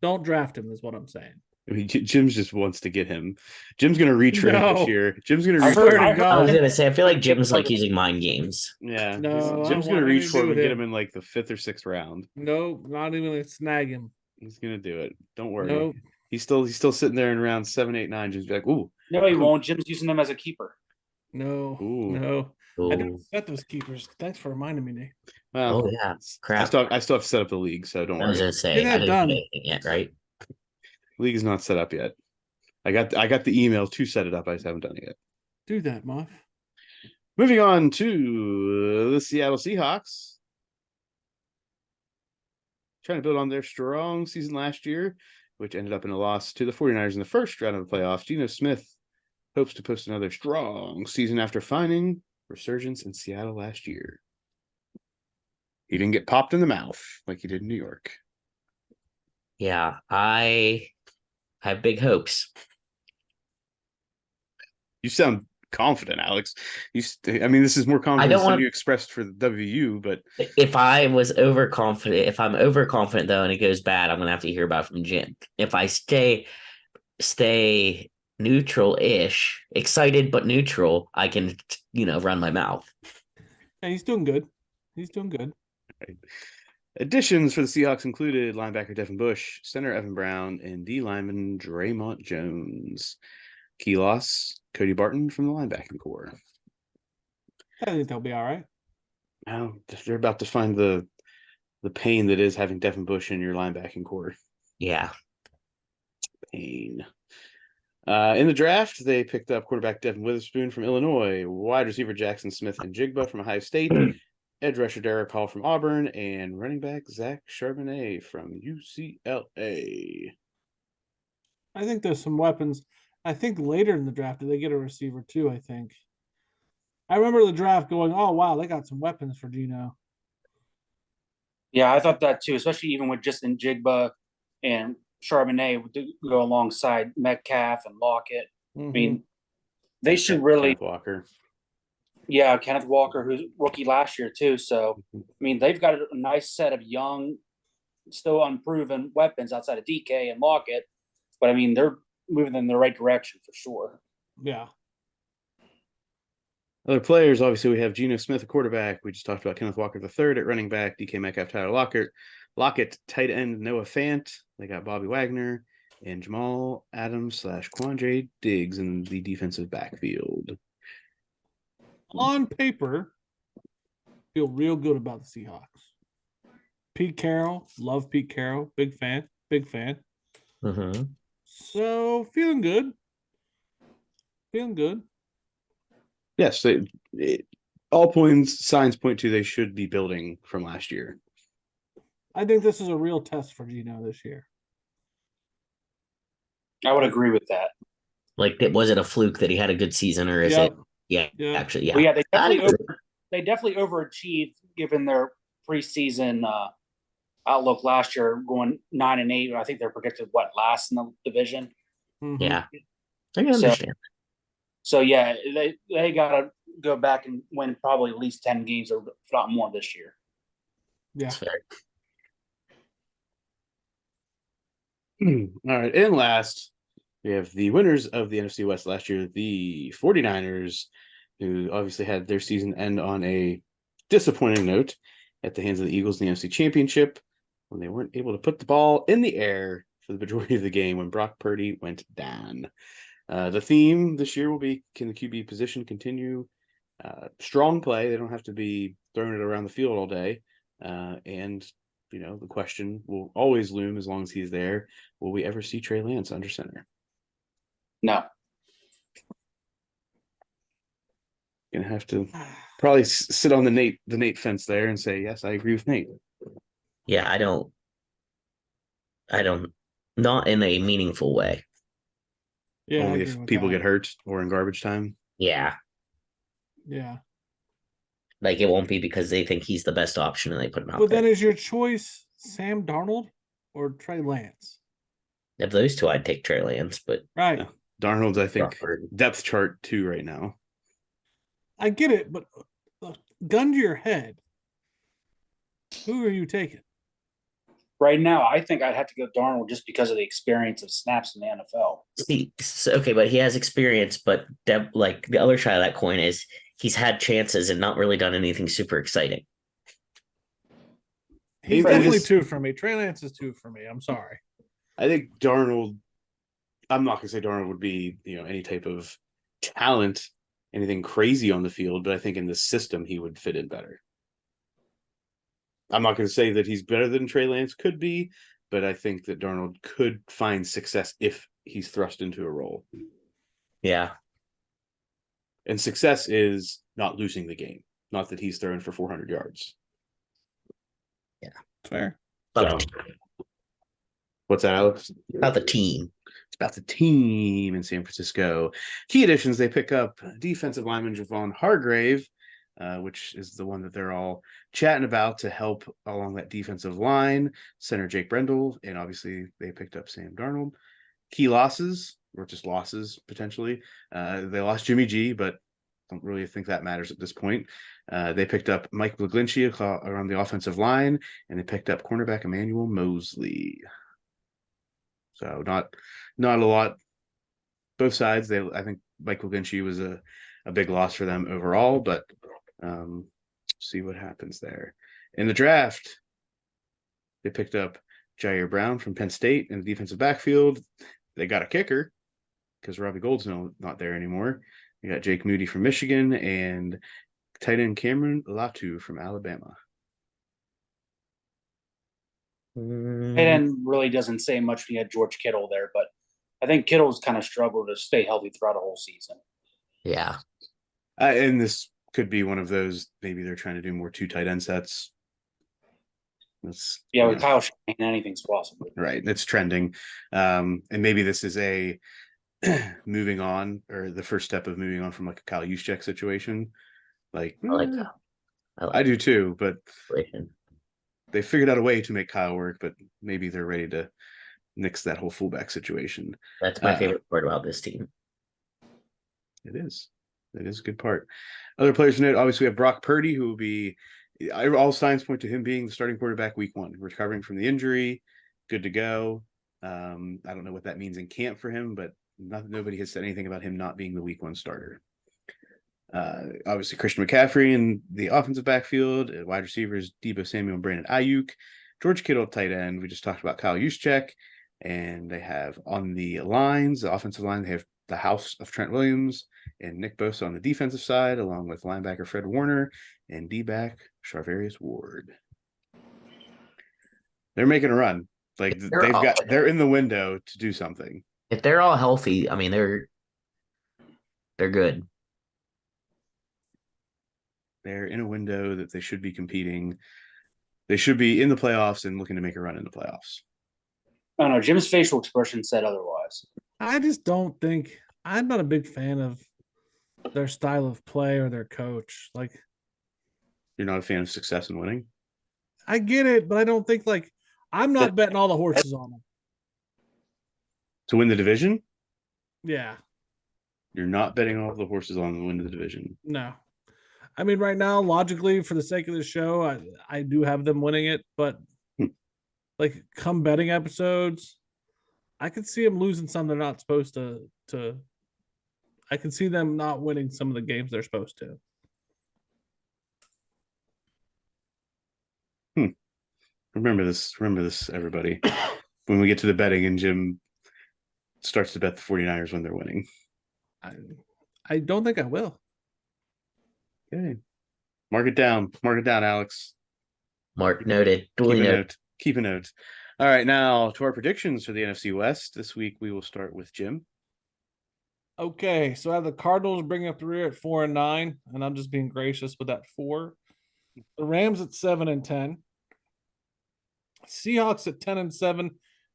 Don't draft him, is what I'm saying. I mean, Jim's just wants to get him. Jim's going to reach for him this year. Jim's going to reach for him. I was going to say, I feel like Jim's using mind games. Yeah. No, Jim's going to reach for him and get him in the 5th or 6th round. No, not even going to snag him. He's going to do it. Don't worry. Nope. He's still sitting there in round 7, 8, 9. Just be like, ooh. No, he won't. Jim's using him as a keeper. No. Ooh. No. Ooh. I didn't set those keepers. Thanks for reminding me, Nate. Well, yeah. Crap. I still have to set up the league, so don't worry. I was going to say, I didn't do anything yet, right? League is not set up yet. I got the email to set it up. I just haven't done it yet. Do that, Muff. Moving on to the Seattle Seahawks. Trying to build on their strong season last year, which ended up in a loss to the 49ers in the first round of the playoffs. Geno Smith hopes to post another strong season after finding resurgence in Seattle last year. He didn't get popped in the mouth like he did in New York. Yeah, I have big hopes. You sound confident, Alex. This is more confidence than you expressed for the WU, but if I'm overconfident though, and it goes bad, I'm gonna have to hear about it from Jim. If I stay neutral-ish, excited but neutral, I can run my mouth. Yeah, he's doing good. Right. Additions for the Seahawks included linebacker Devin Bush, center Evan Brown, and D lineman Draymond Jones. Key loss, Cody Barton from the linebacking core. I think they'll be all right. Now they're about to find the pain that is having Devin Bush in your linebacking core. Yeah. Pain. In the draft, they picked up quarterback Devin Witherspoon from Illinois, wide receiver Jackson Smith and Jigba from Ohio State, edge rusher Derek Hall from Auburn, and running back Zach Charbonnet from UCLA. I think there's some weapons. I think later in the draft, did they get a receiver too? I think. I remember the draft going, oh, wow, they got some weapons for Geno. Yeah, I thought that too, especially even with Justin Jigba and Charbonnet would go alongside Metcalf and Lockett. Mm-hmm. I mean, they should really. Kenneth Walker. Yeah, Kenneth Walker, who's rookie last year too. So, I mean, they've got a nice set of young, still unproven weapons outside of DK and Lockett. But, I mean, they're moving in the right direction for sure. Yeah. Other players, obviously, we have Geno Smith, a quarterback. We just talked about Kenneth Walker III at running back, DK Metcalf, Tyler Lockett, tight end, Noah Fant. They got Bobby Wagner and Jamal Adams / Quandre Diggs in the defensive backfield. On paper, feel real good about the Seahawks. Pete Carroll, love Pete Carroll, big fan. Big fan. Mm-hmm. So feeling good. Feeling good. Yes, signs point to they should be building from last year. I think this is a real test for Geno this year. I would agree with that. Like, was it a fluke that he had a good season, or is Yep. it? Yeah, Yep. actually, yeah. Well, yeah, I agree. they definitely overachieved given their preseason outlook last year, going 9-8. I think they're predicted last in the division. Mhm. Yeah, I can So- understand. So yeah, they got to go back and win probably at least 10 games, or if not more, this year. Yeah. That's fair. All right. And last, we have the winners of the NFC West last year, the 49ers, who obviously had their season end on a disappointing note at the hands of the Eagles in the NFC Championship when they weren't able to put the ball in the air for the majority of the game when Brock Purdy went down. The theme this year will be, can the QB position continue strong play? They don't have to be throwing it around the field all day. And the question will always loom as long as he's there. Will we ever see Trey Lance under center? No. Gonna have to probably sit on the Nate fence there and say, yes, I agree with Nate. Yeah, I don't, not in a meaningful way. Yeah. Only if people get hurt or in garbage time. Yeah, Yeah. like it won't be because they think he's the best option and they put him out But there. then is your choice Sam Darnold or Trey Lance? Of those two, I'd take Trey Lance, but Right. Yeah. Darnold's, I think, Brock Purdy. depth chart 2 right now. I get it, but gun to your head, who are you taking? Right now, I think I'd have to go Darnold just because of the experience of snaps in the NFL. See, okay, but he has experience. But like the other side of that coin is he's had chances and not really done anything super exciting. He's I definitely just- 2 for me. Trey Lance is 2 for me. I'm sorry. I think Darnold, I'm not going to say Darnold would be, any type of talent, anything crazy on the field, but I think in the system he would fit in better. I'm not going to say that he's better than Trey Lance could be, but I think that Darnold could find success if he's thrust into a role. Yeah, And success is not losing the game, not that he's throwing for 400 yards. Fair. but So, what's that, Alex? about the team. It's about the team in San Francisco. Key additions, they pick up defensive lineman Javon Hargrave, which is the one that they're all chatting about to help along that defensive line. Center Jake Brendel, and obviously they picked up Sam Darnold. Key losses, or just losses potentially. They lost Jimmy G, but don't really think that matters at this point. They picked up Mike McGlinchey around the offensive line, and they picked up cornerback Emmanuel Mosley. So not a lot. Both sides. I think Mike McGlinchey was a big loss for them overall, but see what happens there. In the draft, they picked up Jair Brown from Penn State in the defensive backfield. They got a kicker because Robbie Gould's not there anymore. We got Jake Moody from Michigan and tight end Cameron Latu from Alabama. And really doesn't say much when you had George Kittle there, but I think Kittle's kind of struggled to stay healthy throughout the whole season. Yeah, And this could be one of those, maybe they're trying to do more 2 tight end sets. That's, With Kyle Shanahan, anything's possible. right. It's trending. And maybe this is a moving on, or the first step of moving on from like a Kyle Juszczyk situation. Like, I like that. I do too, but situation. they figured out a way to make Kyle work, but maybe they're ready to nix that whole fullback situation. That's my favorite part about this team. It is a good part. Other players to note, obviously we have Brock Purdy, who will be, all signs point to him being the starting quarterback week 1, recovering from the injury, good to go. I don't know what that means in camp for him, but nobody has said anything about him not being the week 1 starter. Obviously Christian McCaffrey in the offensive backfield, wide receivers Deebo Samuel and Brandon Ayuk, George Kittle tight end. We just talked about Kyle Juszczyk, and they have on the lines, the offensive line, they have the house of Trent Williams and Nick Bosa on the defensive side, along with linebacker Fred Warner and D-back Charvarius Ward. They're making a run. Like they're in the window to do something. If they're all healthy, I mean they're good. They're in a window that they should be competing. They should be in the playoffs and looking to make a run in the playoffs. I don't know. Jim's facial expression said otherwise. I just don't think I'm not a big fan of their style of play or their coach. Like, You're not a fan of success and winning? I get it, but I don't think I'm not betting all the horses on them. To win the division? Yeah. You're not betting all the horses on the win of the division. No. I mean, right now, logically, for the sake of the show, I do have them winning it, but come betting episodes, I could see them losing some they're not supposed to. I can see them not winning some of the games they're supposed to. Remember this, everybody. When we get to the betting and Jim starts to bet the 49ers when they're winning. I don't think I will. Okay. Mark it down, Alex. Mark noted. Duly noted. Keep a note. All right, now to our predictions for the NFC West. This week we will start with Jim. Okay, so I have the Cardinals bringing up the rear at 4-9, and I'm just being gracious with that 4. The Rams at 7-10. Seahawks at 10-7.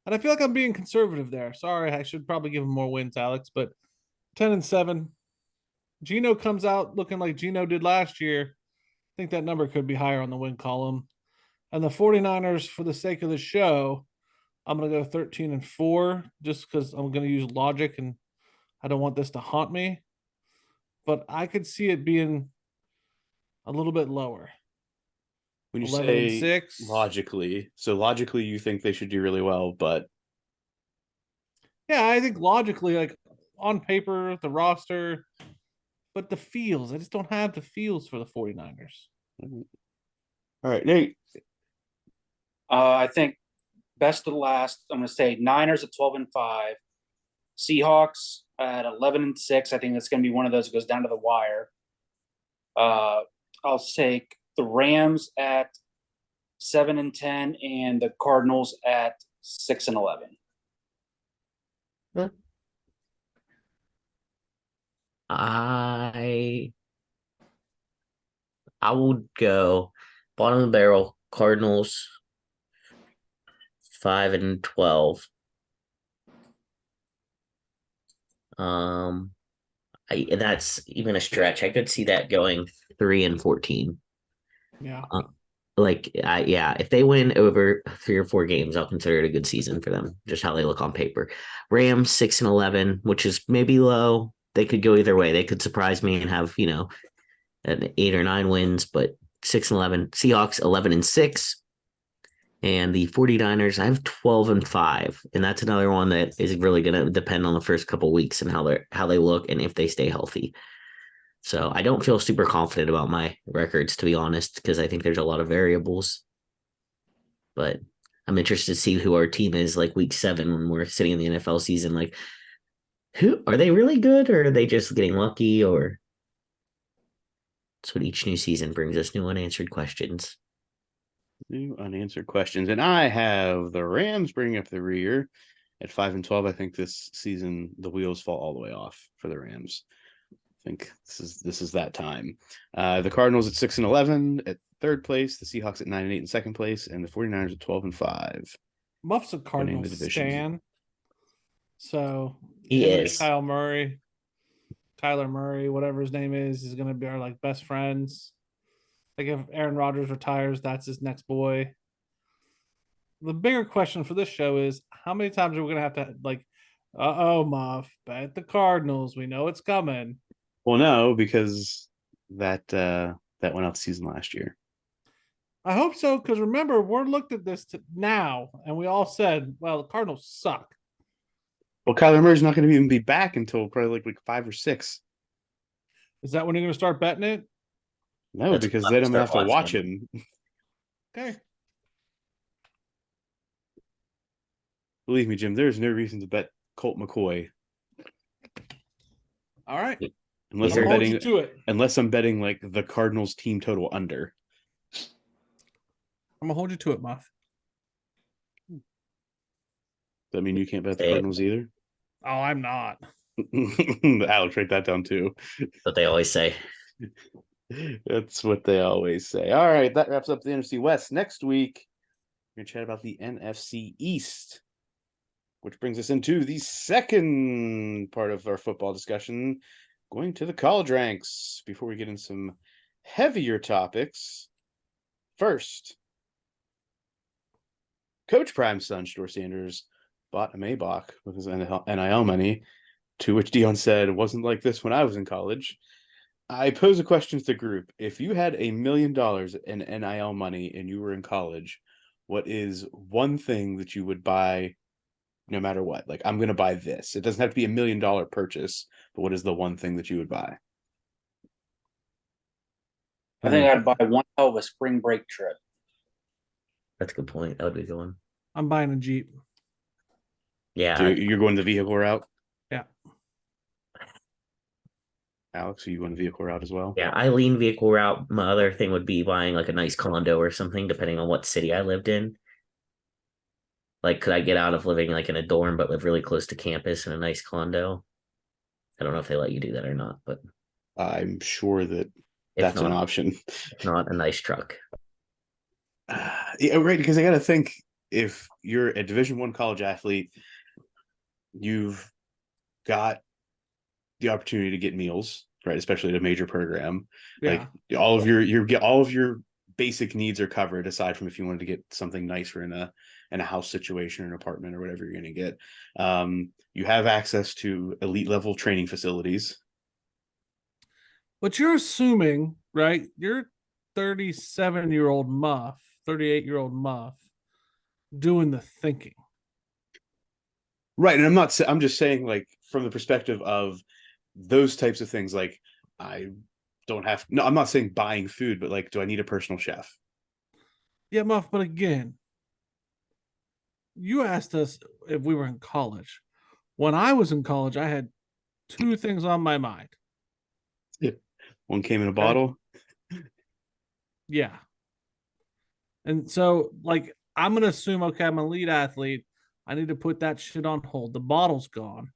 And I feel like I'm being conservative there. Sorry, I should probably give them more wins, Alex, but 10-7. Geno comes out looking like Geno did last year. I think that number could be higher on the win column. And the 49ers, for the sake of the show, I'm going to go 13-4 just because I'm going to use logic and I don't want this to haunt me. But I could see it being a little bit lower. When you say logically, you think they should do really well, but yeah, I think logically, on paper, the roster, but the feels, I just don't have the feels for the 49ers. All right, Nate. I think best of the last, I'm going to say Niners at 12-5, Seahawks at 11-6. I think that's going to be one of those that goes down to the wire. I'll take the Rams at 7-10 and the Cardinals at 6-11. Huh? I would go bottom of the barrel, Cardinals 5-12. That's even a stretch. I could see that going 3-14. Yeah. If they win over 3 or 4 games, I'll consider it a good season for them, just how they look on paper. Rams 6-11, which is maybe low. They could go either way. They could surprise me and have, an 8 or 9 wins, but 6-11. Seahawks 11-6. And the 49ers, I have 12-5. And that's another one that is really going to depend on the first couple weeks and how they look and if they stay healthy. So I don't feel super confident about my records, to be honest, because I think there's a lot of variables. But I'm interested to see who our team is week 7 when we're sitting in the NFL season. Who are they really good, or are they just getting lucky? Or that's what each new season brings us, new unanswered questions. New unanswered questions. And I have the Rams bringing up the rear at 5-12. I think this season the wheels fall all the way off for the Rams. I think this is that time. The Cardinals at 6-11 at 3rd place, the Seahawks at 9-8 in 2nd place, and the 49ers at 12-5. Muff's a Cardinals stan. So he is. Tyler Murray, whatever his name is going to be our best friends. If Aaron Rodgers retires, that's his next boy. The bigger question for this show is how many times are we going to have to Muff, bet the Cardinals. We know it's coming. Well, no, because that went out the season last year. I hope so, because remember, we're looked at this now, and we all said, well, the Cardinals suck. Well, Kyler Murray's not going to even be back until probably week 5 or 6. Is that when you're going to start betting it? No, because they don't have to watch him. Okay. Believe me, Jim, there's no reason to bet Colt McCoy. All right. Unless I'm betting the Cardinals team total under. I'm gonna hold you to it, Muff. That mean you can't bet the They- Cardinals either? Oh, I'm not. Alex, write that down too. What they always say. That's what they always say. All right, that wraps up the NFC West. Next week, we're going to chat about the NFC East, which brings us into the second part of our football discussion, going to the college ranks. Before we get into some heavier topics, first, Coach Prime's son, Shador Sanders, bought a Maybach with his NIL money, to which Dion said, it wasn't like this when I was in college. I pose a question to the group. If you had $1 million in NIL money and you were in college, what is one thing that you would buy no matter what? Like, I'm going to buy this. It doesn't have to be $1 million purchase, but what is the one thing that you would buy? I think I'd buy one hell of a spring break trip. That's a good point. That would be a good one. I'm buying a Jeep. Yeah. So you're going the vehicle route? Yeah. Alex, are you going the vehicle route as well? Yeah, I lean vehicle route. My other thing would be buying like a nice condo or something, depending on what city I lived in. Like, could I get out of living like in a dorm but live really close to campus in a nice condo? I don't know if they let you do that or not, but I'm sure that if that's not, an option. if not, a nice truck. Yeah, right. Because I got to think, if you're a Division I college athlete, you've got the opportunity to get meals, right? Especially at a major program. Yeah. Like all of your basic needs are covered, aside from if you wanted to get something nicer in a house situation or an apartment or whatever you're going to get. You have access to elite level training facilities. But you're assuming, right? You're 37-year-old Muff, 38-year-old Muff doing the thinking. Right. And I'm just saying, like, from the perspective of those types of things, like, I'm not saying buying food, but like, do I need a personal chef? Yeah, Muff, but again, you asked us if we were in college. When I was in college, I had two things on my mind. One came in a bottle. Yeah. And so, like, I'm going to assume, okay, I'm an elite athlete. I need to put that shit on hold. The bottle's gone.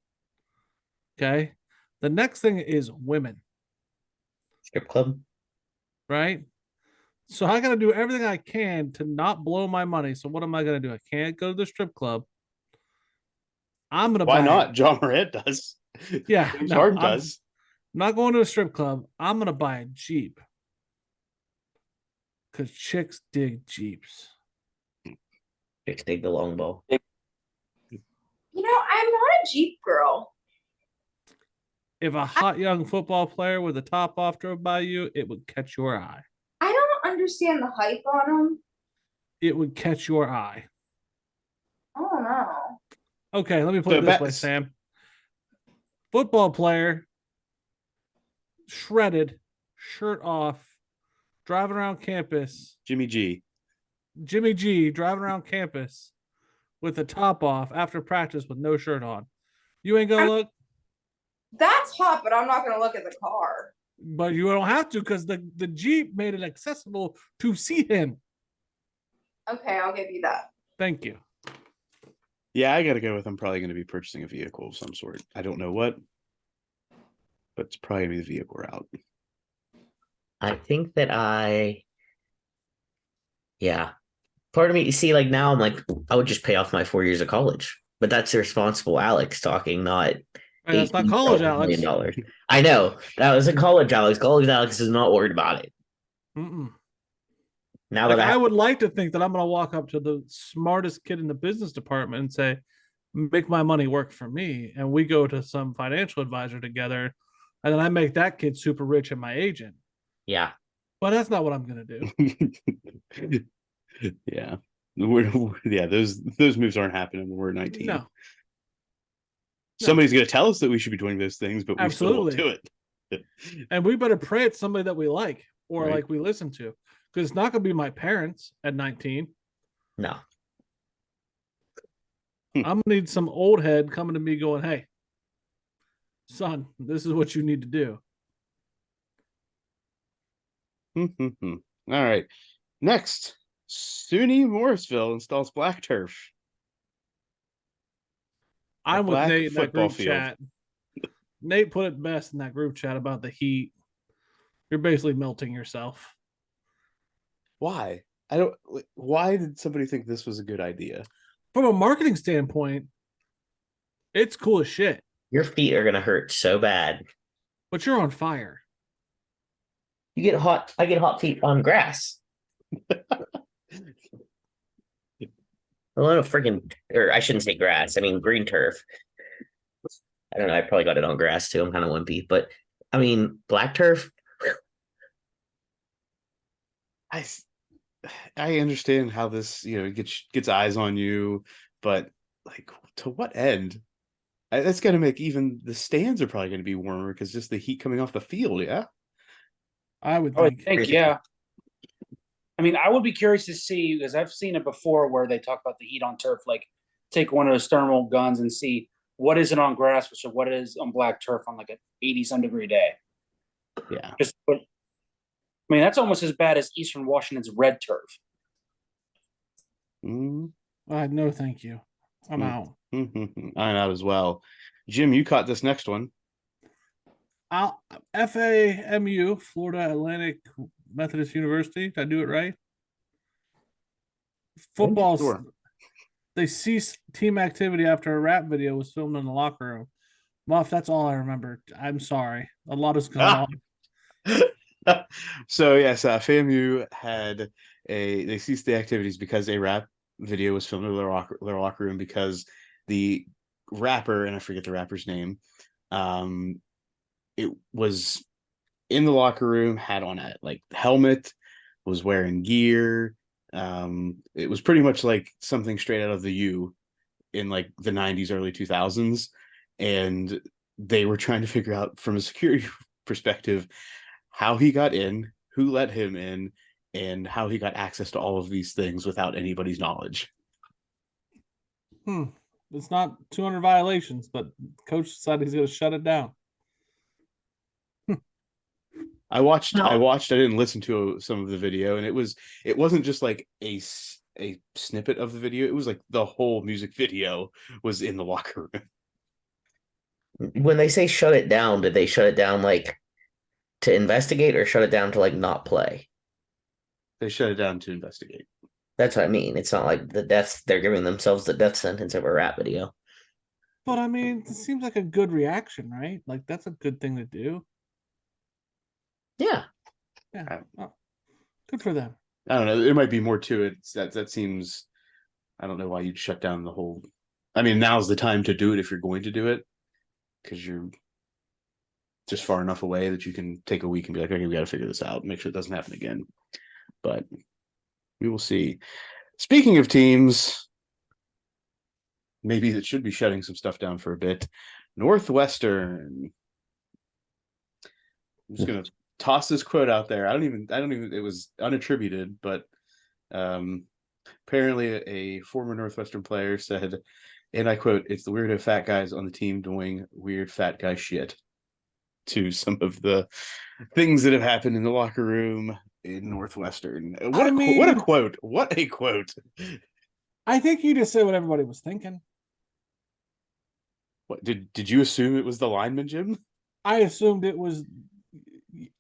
Okay. The next thing is women, Strip club. right? So I got to do everything I can to not blow my money. So what am I going to do? I can't go to the strip club. I'm going to Why buy not? John Morant does. Yeah. James No, Harden I'm does. not going to a strip club. I'm going to buy a Jeep. Because chicks dig Jeeps. Chicks dig the long ball. You know, I'm not a Jeep girl. If a hot young football player with a top off drove by you, it would catch your eye. I don't understand the hype on them. It would catch your eye. I don't know. Okay, let me put So it this way, that's- Sam. Football player, shredded, shirt off, driving around campus. Jimmy G. Jimmy G driving around campus with the top off after practice with no shirt on. You ain't gonna look, That's hot, but I'm not going to look at the car. but you don't have to because the Jeep made it accessible to see him. Okay, I'll give you that. Thank you. Yeah, I gotta go with, I'm probably gonna be purchasing a vehicle of some sort. I don't know what, but it's probably gonna be the vehicle route. I think that yeah. Part of me, you see, like now I'm like, I would just pay off my 4 years of college. But that's irresponsible Alex talking, not And that's not $18 college, Alex. million. I know. That was a college Alex. College Alex is not worried about it. Mm-mm. Now Like, that I would like to think that I'm going to walk up to the smartest kid in the business department and say, make my money work for me. And we go to some financial advisor together. And then I make that kid super rich and my agent. yeah. But that's not what I'm going to do. Yeah. Those moves aren't happening when we're 19. No. Somebody's gonna tell us that we should be doing those things, but we still won't do Absolutely. it. And we better pray it's somebody that we like or Right. like we listen to. Because it's not going to be my parents at 19. No. I'm going to need some old head coming to me going, hey, son, this is what you need to do. All right. Next, SUNY Morrisville installs black turf. I'm with black Nate in that football group field. chat. Nate put it best in that group chat about the heat. You're basically melting yourself. Why? I don't. Why did somebody think this was a good idea? From a marketing standpoint, it's cool as shit. Your feet are gonna hurt so bad. But you're on fire. You get hot. I get hot feet on grass. A lot of freaking, or I shouldn't say grass. I mean green turf. I don't know. I probably got it on grass too. I'm kind of wimpy, but I mean black turf. I understand how this gets eyes on you, but like to what end? That's going to make even the stands are probably going to be warmer because just the heat coming off the field. Yeah, I would I would think. think, yeah. I mean, I would be curious to see because I've seen it before where they talk about the heat on turf, like take one of those thermal guns and see what is it on grass versus what it is on black turf on like an 80-some degree day. yeah. I mean, that's almost as bad as Eastern Washington's red turf. No, thank you. I'm out. I'm out as well. Jim, you caught this next one. FAMU, Florida Atlantic Methodist University. Did I do it right? Football. Sure. They ceased team activity after a rap video was filmed in the locker room. Muff, that's all I remember. I'm sorry. A lot has gone on. So yes, FAMU they ceased the activities because a rap video was filmed in their locker room because the rapper, and I forget the rapper's name, it was in the locker room, had on a like helmet, was wearing gear. It was pretty much like something straight out of the U in like the 90s, early 2000s, and they were trying to figure out from a security perspective how he got in, who let him in, and how he got access to all of these things without anybody's knowledge. It's not 200 violations, but coach decided he's going to shut it down. I watched. I didn't listen to some of the video, and it wasn't just like a snippet of the video. It was like the whole music video was in the locker room. When they say shut it down, did they shut it down like to investigate or shut it down to like not play? They shut it down to investigate. That's what I mean. It's not like they're giving themselves the death sentence of a rap video. But I mean, it seems like a good reaction, right? Like that's a good thing to do. Yeah. Oh, good for them. I don't know. There might be more to it. That seems. I don't know why you'd shut down the whole. I mean, now's the time to do it if you're going to do it, because you're just far enough away that you can take a week and be like, okay, we got to figure this out, make sure it doesn't happen again. But we will see. Speaking of teams, maybe that should be shutting some stuff down for a bit. Northwestern. I'm just gonna toss this quote out there. I don't even. It was unattributed, but apparently a former Northwestern player said, and I quote, "It's the weirdo fat guys on the team doing weird fat guy shit," to some of the things that have happened in the locker room in Northwestern. What a quote! What a quote! I think you just said what everybody was thinking. What did you assume it was the lineman, Jim? I assumed it was.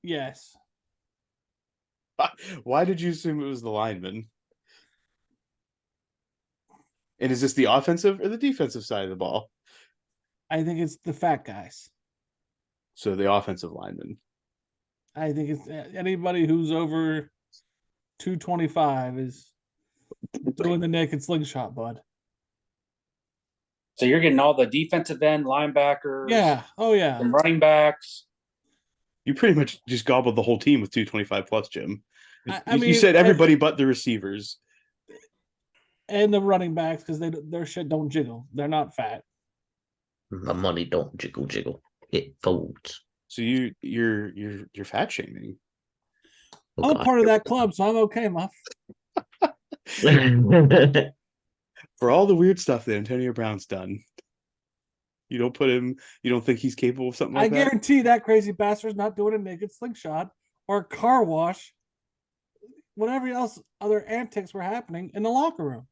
Yes. Why did you assume it was the lineman? And is this the offensive or the defensive side of the ball? I think it's the fat guys. So the offensive lineman. I think it's anybody who's over 225 is doing the naked slingshot, bud. So you're getting all the defensive end, linebackers. Yeah. Oh, yeah. And running backs. You pretty much just gobbled the whole team with 225 plus, Jim. I mean, you said everybody but the receivers. And the running backs, because their shit don't jiggle. They're not fat. My money don't jiggle. It folds. So you're fat shaming. I'm part of that club, so I'm okay, Muff. For all the weird stuff that Antonio Brown's done, you don't think he's capable of something like that? I guarantee that crazy bastard's not doing a naked slingshot or a car wash, whatever else other antics were happening in the locker room.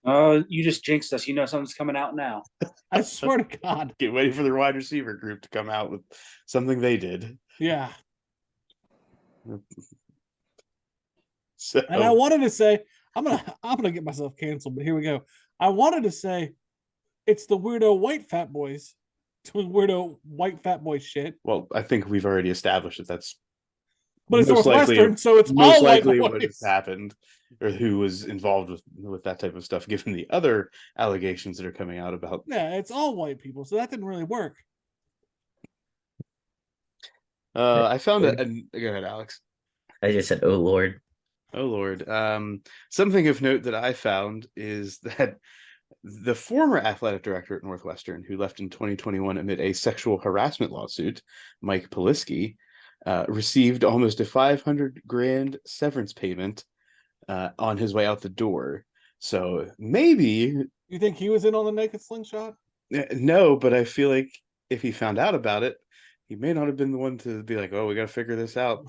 You just jinxed us. You know something's coming out now. I swear to God. Get ready for the wide receiver group to come out with something they did. Yeah. So, And I wanted to say, I'm gonna get myself canceled, but here we go. I wanted to say it's the weirdo white fat boys doing weirdo white fat boy shit. well, I think we've already established that that's But it's most Northwestern, so it's most all white likely what has boys. happened, or who was involved with that type of stuff, given the other allegations that are coming out about. Yeah, it's all white people, so that didn't really work. I found go ahead, Alex. I just said, "Oh Lord." Oh Lord. Something of note that I found is that the former athletic director at Northwestern, who left in 2021 amid a sexual harassment lawsuit, Mike Polisky, received almost a $500,000 severance payment on his way out the door. So maybe You think he was in on the naked slingshot? no, but I feel like if he found out about it, he may not have been the one to be like, "Oh, we got to figure this out."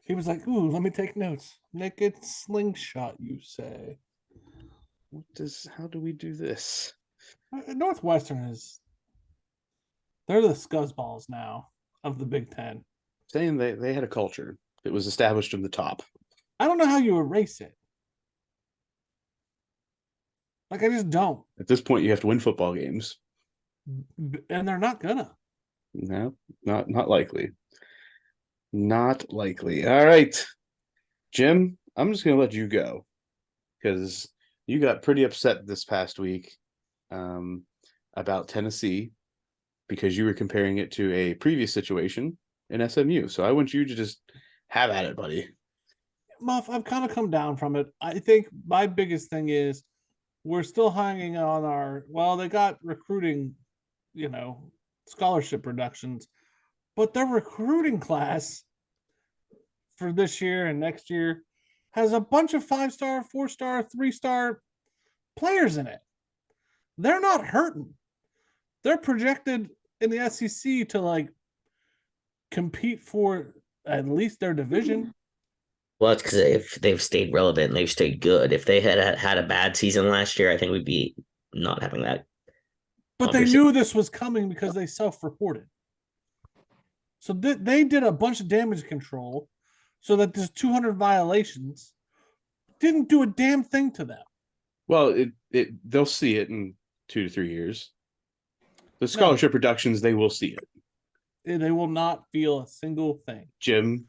He was like, "Ooh, let me take notes. Naked slingshot, you say?" How do we do this? Northwestern they're the scuzzballs now of the Big Ten. Saying they had a culture that was established from the top. I don't know how you erase it. Like, I just don't. At this point, you have to win football games. And they're not gonna. No, not likely. Not likely. All right, Jim, I'm just gonna let you go because you got pretty upset this past week about Tennessee because you were comparing it to a previous situation in SMU. So I want you to just have at it, buddy. Muff, I've kind of come down from it. I think my biggest thing is we're still hanging on they got recruiting, scholarship reductions, but their recruiting class for this year and next year has a bunch of 5-star, 4-star, 3-star players in it. They're not hurting. They're projected in the SEC to compete for at least their division. Well, it's because if they've stayed relevant and they've stayed good. If they had a bad season last year, I think we'd be not having that. But they knew this was coming because they self-reported. So they did a bunch of damage control so that this 200 violations didn't do a damn thing to them. Well, they'll see it in 2 to 3 years. The scholarship reductions, they will see it. They will not feel a single thing. Jim,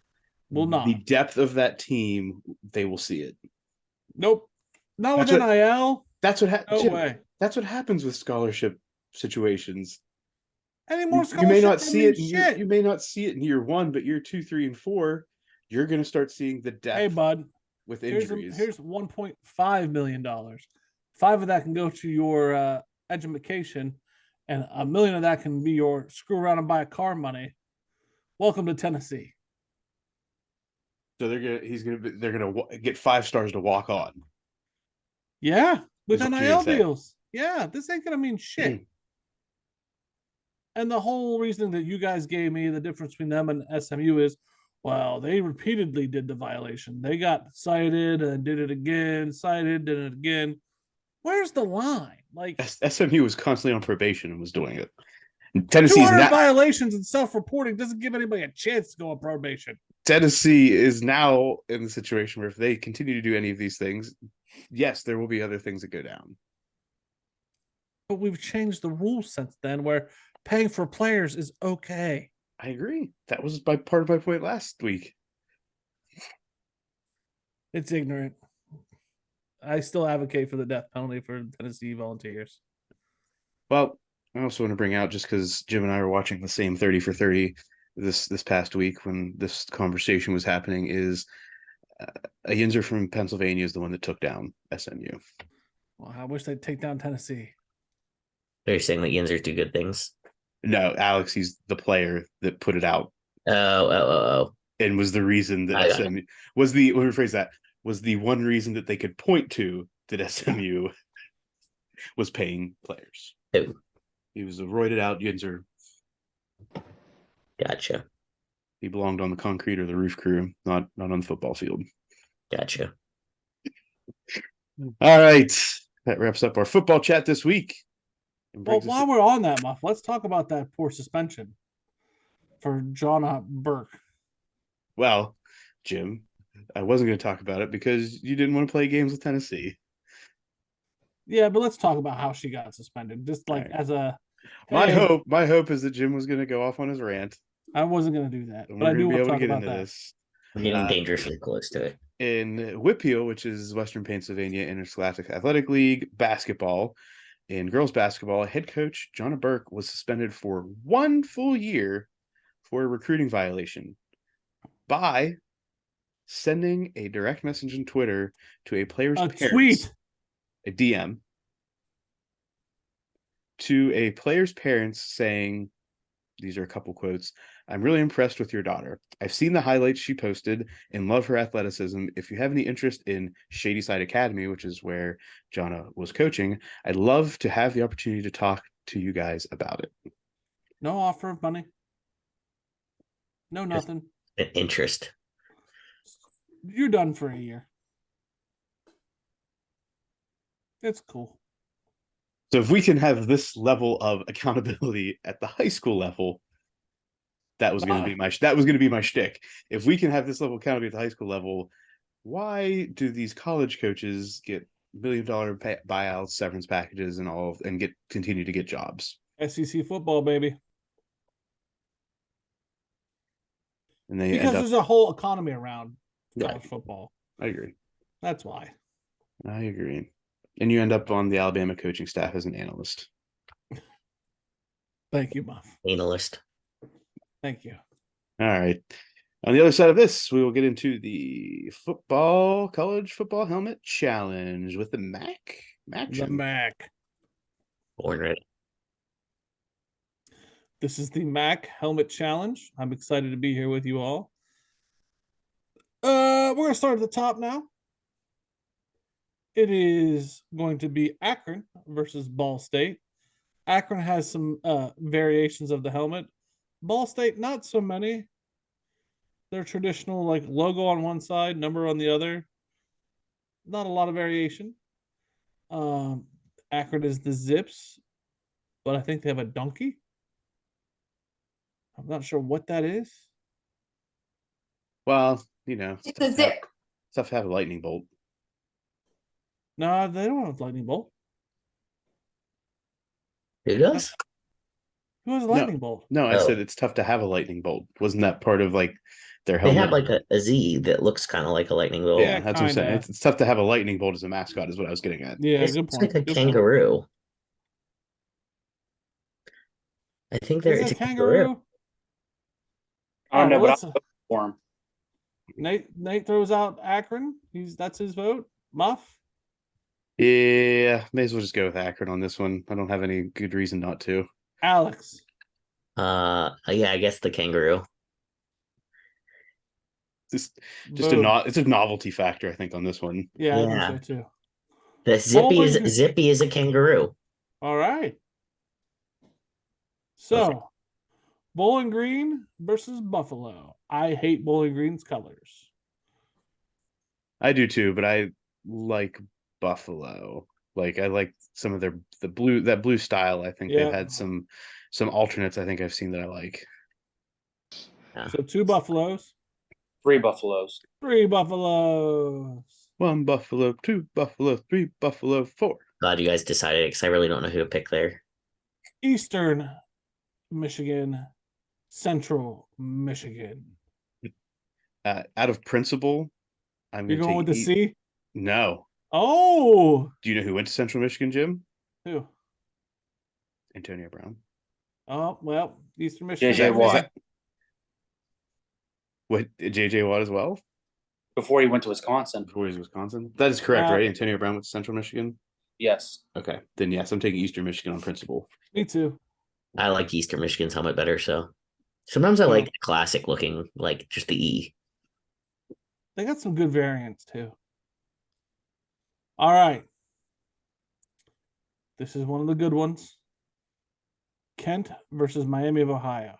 will not. The depth of that team, they will see it. Nope. Not with NIL. That's what happens. No way. That's what happens with scholarship situations. Any more you may not see it. You may not see it in year 1, but year 2, 3, and 4, you're going to start seeing the depth. Hey, bud. With injuries, here's $1.5 million. 5 of that can go to your education, and $1 million of that can be your screw around and buy a car money. Welcome to Tennessee. So they're gonna get 5 stars to walk on. Yeah, with NIL deals. Yeah, this ain't gonna mean shit. And the whole reason that you guys gave me, the difference between them and SMU is, well, they repeatedly did the violation. They got cited and did it again, cited, did it again. Where's the line? SMU was constantly on probation and was doing it. Tennessee's 200 violations and self-reporting doesn't give anybody a chance to go on probation. Tennessee is now in the situation where if they continue to do any of these things, yes, there will be other things that go down. But we've changed the rules since then where paying for players is okay. I agree. That was part of my point last week. It's ignorant. I still advocate for the death penalty for Tennessee Volunteers. Well, I also want to bring out, just because Jim and I were watching the same 30 for 30 this past week when this conversation was happening, is a Yinzer from Pennsylvania is the one that took down SMU. Well, I wish they'd take down Tennessee. They're saying that Yinzers do good things. No, Alex, he's the player that put it out. Oh. And was the reason that SMU was let me rephrase that, was the one reason that they could point to that SMU was paying players. Who? He was a roided out Yinzer. Gotcha. He belonged on the concrete or the roof crew, not on the football field. Gotcha. All right. That wraps up our football chat this week. Well, while we're on that, Muff, let's talk about that poor suspension for John Burke. Well, Jim, I wasn't going to talk about it because you didn't want to play games with Tennessee. Yeah, but let's talk about how she got suspended. Just like as a my hope is that Jim was going to go off on his rant. I wasn't going to do that, And but I do be want able to to talk get about into that. this. We're getting dangerously close to it. In Whitfield, which is Western Pennsylvania Interscholastic Athletic League basketball, in girls basketball, head coach Jonna Burke was suspended for 1 full year for a recruiting violation by sending a direct message on Twitter to a player's parents, a DM, to a player's parents saying, these are a couple quotes, "I'm really impressed with your daughter. I've seen the highlights she posted and love her athleticism. If you have any interest in Shady Side Academy," which is where Jonna was coaching, "I'd love to have the opportunity to talk to you guys about it." No offer of money. No nothing. An interest. You're done for a year. It's cool. So if we can have this level of accountability at the high school level, that was going to be my shtick. If we can have this level of accountability at the high school level, why do these college coaches get $1 million buyouts, severance packages, and all, and continue to get jobs? SEC football, baby. And they because there's a whole economy around college football. I agree. That's why. I agree. And you end up on the Alabama coaching staff as an analyst. Thank you, Muff. Analyst. Thank you. All right. On the other side of this, we will get into the college football helmet challenge with the MAC. The MAC. Born ready. This is the MAC helmet challenge. I'm excited to be here with you all. We're going to start at the top now. It is going to be Akron versus Ball State. Akron has some variations of the helmet. Ball State, not so many. Their traditional like logo on one side, number on the other. Not a lot of variation. Akron is the Zips, but I think they have a donkey. I'm not sure what that is. Well, you know, it's a zip. Tough to have a lightning bolt. No, they don't have lightning bolt. Who does? Who has a lightning bolt? No, I said it's tough to have a lightning bolt. Wasn't that part of like their helmet? They have like a Z that looks kind of like a lightning bolt. Yeah, that's what I'm saying. It's tough to have a lightning bolt as a mascot, is what I was getting at. Yeah, it's good point. Like a good kangaroo. Point. I think it's a kangaroo. I don't know, but I'll vote for him. Nate throws out Akron. That's his vote. Muff. Yeah, may as well just go with Akron on this one. I don't have any good reason not to. Alex. Yeah, I guess the kangaroo. It's a novelty factor, I think, on this one. Yeah, I think so too. The Zippy is a kangaroo. All right. So, Bowling Green versus Buffalo. I hate Bowling Green's colors. I do too, but I like Buffalo. Like I like some of the blue style. I think they've had some alternates I think I've seen that I like. Yeah. So 2 Buffaloes. 3 Buffaloes. 3 Buffaloes. 1 Buffalo, 2 Buffalo, 3 Buffalo, 4. Glad you guys decided because I really don't know who to pick there. Eastern Michigan, Central Michigan. Out of principle, You're going with the C? No. Oh. Do you know who went to Central Michigan, Jim? Who? Antonio Brown. Oh, well, Eastern Michigan. JJ Watt. What, JJ Watt as well? Before he went to Wisconsin. That is correct, right? Antonio Brown went to Central Michigan? Yes. Okay. Then yes, I'm taking Eastern Michigan on principle. Me too. I like Eastern Michigan's helmet better, so sometimes I like the classic looking, like just the E. They got some good variants too. All right. This is one of the good ones. Kent versus Miami of Ohio.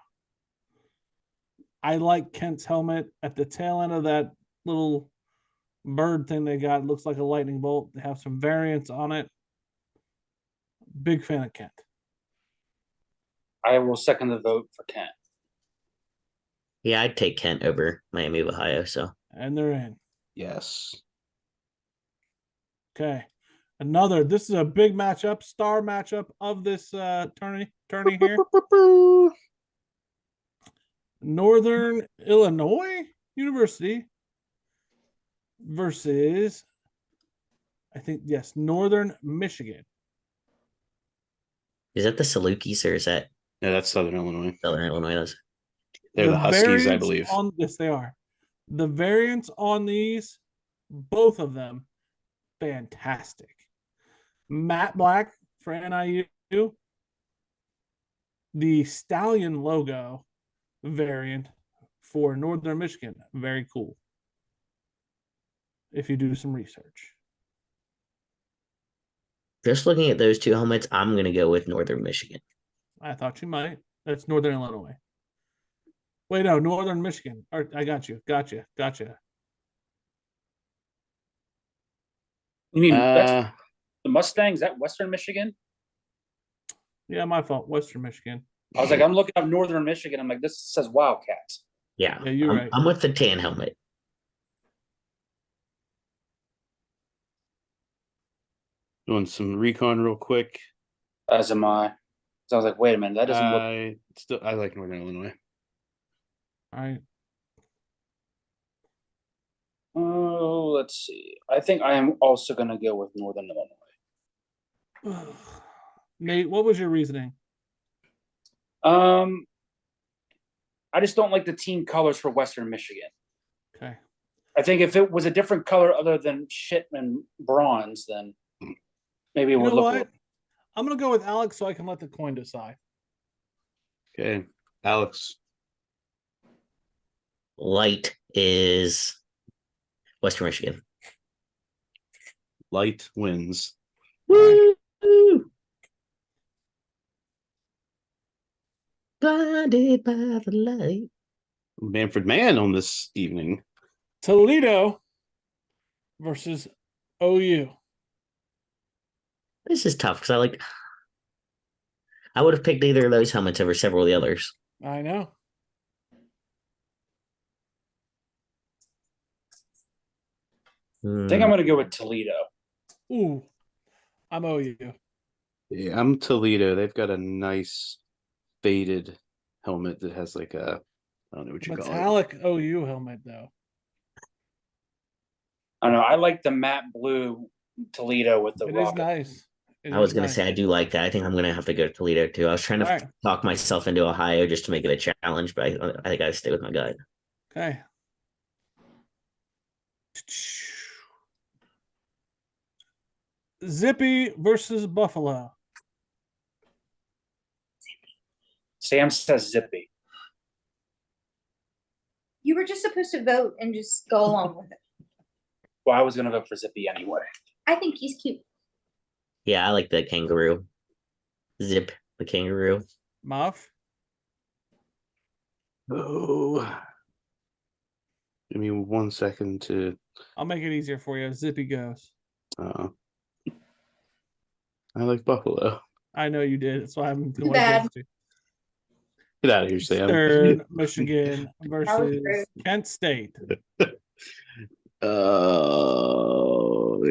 I like Kent's helmet. At the tail end of that little bird thing they got, it looks like a lightning bolt. They have some variants on it. Big fan of Kent. I will second the vote for Kent. Yeah, I'd take Kent over Miami of Ohio. So And they're in. Yes. Okay. This is a big matchup, star matchup of this tourney here. Northern Illinois University versus, Northern Michigan. is that the Salukis or is that Yeah, that's Southern Illinois. Southern Illinois? They're the Huskies, I variants believe. Yes, they are. The variants on these, both of them, fantastic. Matte black for NIU. The Stallion logo variant for Northern Michigan. Very cool. If you do some research. Just looking at those two helmets, I'm going to go with Northern Michigan. I thought you might. That's Northern Illinois. Wait, no, Northern Michigan. I got you. Gotcha. You mean that's the Mustang? Is that Western Michigan? Yeah, my fault. Western Michigan. I was like, I'm looking up Northern Michigan. I'm like, this says Wildcats. Yeah, you're right. I'm with the tan helmet. Doing some recon real quick. As am I. So I was like, wait a minute, that doesn't look. I like Northern Illinois. All right. Oh, let's see. I think I am also going to go with Northern Illinois. Nate, what was your reasoning? I just don't like the team colors for Western Michigan. Okay. I think if it was a different color other than shit and bronze, then maybe it would look. What? I'm gonna go with Alex so I can let the coin decide. Okay, Alex. Light is Western Michigan. Light wins. Woo! Blinded by the light. Manfred Mann on this evening. Toledo versus OU. This is tough because I would have picked either of those helmets over several of the others. I know. I think I'm going to go with Toledo. Ooh, I'm OU. Yeah, I'm Toledo. They've got a nice faded helmet that has like a, I don't know what you call it. Metallic OU helmet though. I don't know. I like the matte blue Toledo with the It rocket. is nice. I was going to say I do like that. I think I'm going to have to go to Toledo too. I was trying to talk myself into Ohio just to make it a challenge, but I think I stay with my gut. Okay. Zippy versus Buffalo. Sam says Zippy. You were just supposed to vote and just go along with it. Well, I was going to vote for Zippy anyway. I think he's cute. Yeah, I like the kangaroo. Zip the kangaroo. Muff. Oh, give me 1 second to. I'll make it easier for you. Zippy goes. I like Buffalo. I know you did. That's why I'm Too bad. Get out of here, Sam. Third Michigan versus Kent State. Well,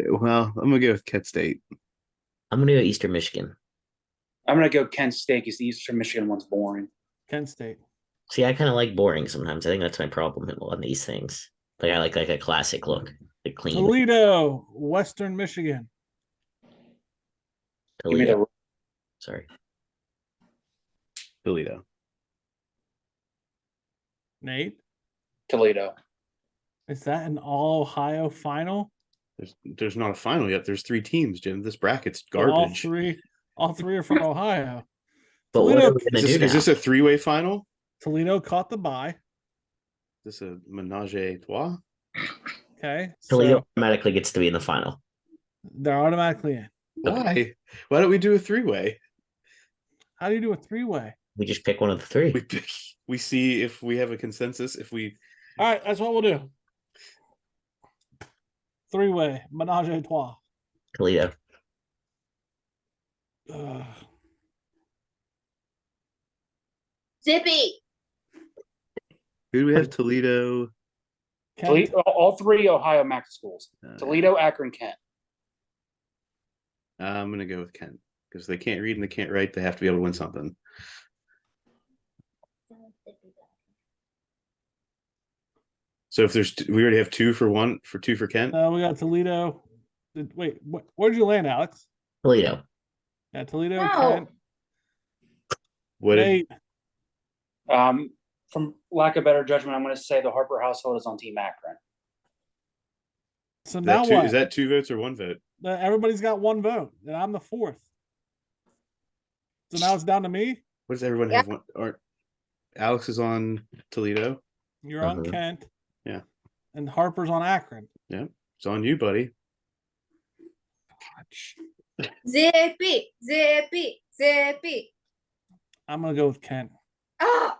I'm gonna go with Kent State. I'm gonna go Eastern Michigan. I'm going to go Kent State because the Eastern Michigan one's boring. Kent State. See, I kind of like boring sometimes. I think that's my problem on these things. Like I like a classic look, like clean. Toledo, Western Michigan. Toledo. Sorry. Toledo. Nate? Toledo. Is that an all Ohio final? There's not a final yet. There's 3 teams, Jim. This bracket's garbage. All three are from Ohio. But Toledo, what are we gonna do now? Is this a 3-way final? Toledo caught the bye. Is this a menage a trois? Okay. Toledo So automatically gets to be in the final. they're automatically in. Why? Why don't we do a 3-way? How do you do a 3-way? We just pick one of the 3. We see if we have a consensus. If we All right, that's what we'll do. 3-way, menage a trois. Toledo. Zippy. Who do we have? Toledo. Kent. All three Ohio MAC schools: Toledo, Akron, Kent. I'm gonna go with Kent because they can't read and they can't write. They have to be able to win something. So if there's, we already have two for Kent. We got Toledo. Wait, where'd you land, Alex? Toledo. Yeah, Toledo. No. Kent. What did, Nate. From lack of better judgment, I'm going to say the Harper household is on Team Akron. So now what? Is that 2 votes or 1 vote? Everybody's got 1 vote, and I'm the 4th. So now it's down to me. What does everyone have? Alex is on Toledo. You're on Kent. Yeah. And Harper's on Akron. Yeah. It's on you, buddy. Zippy. Zippy. Zippy. I'm gonna go with Kent. Oh,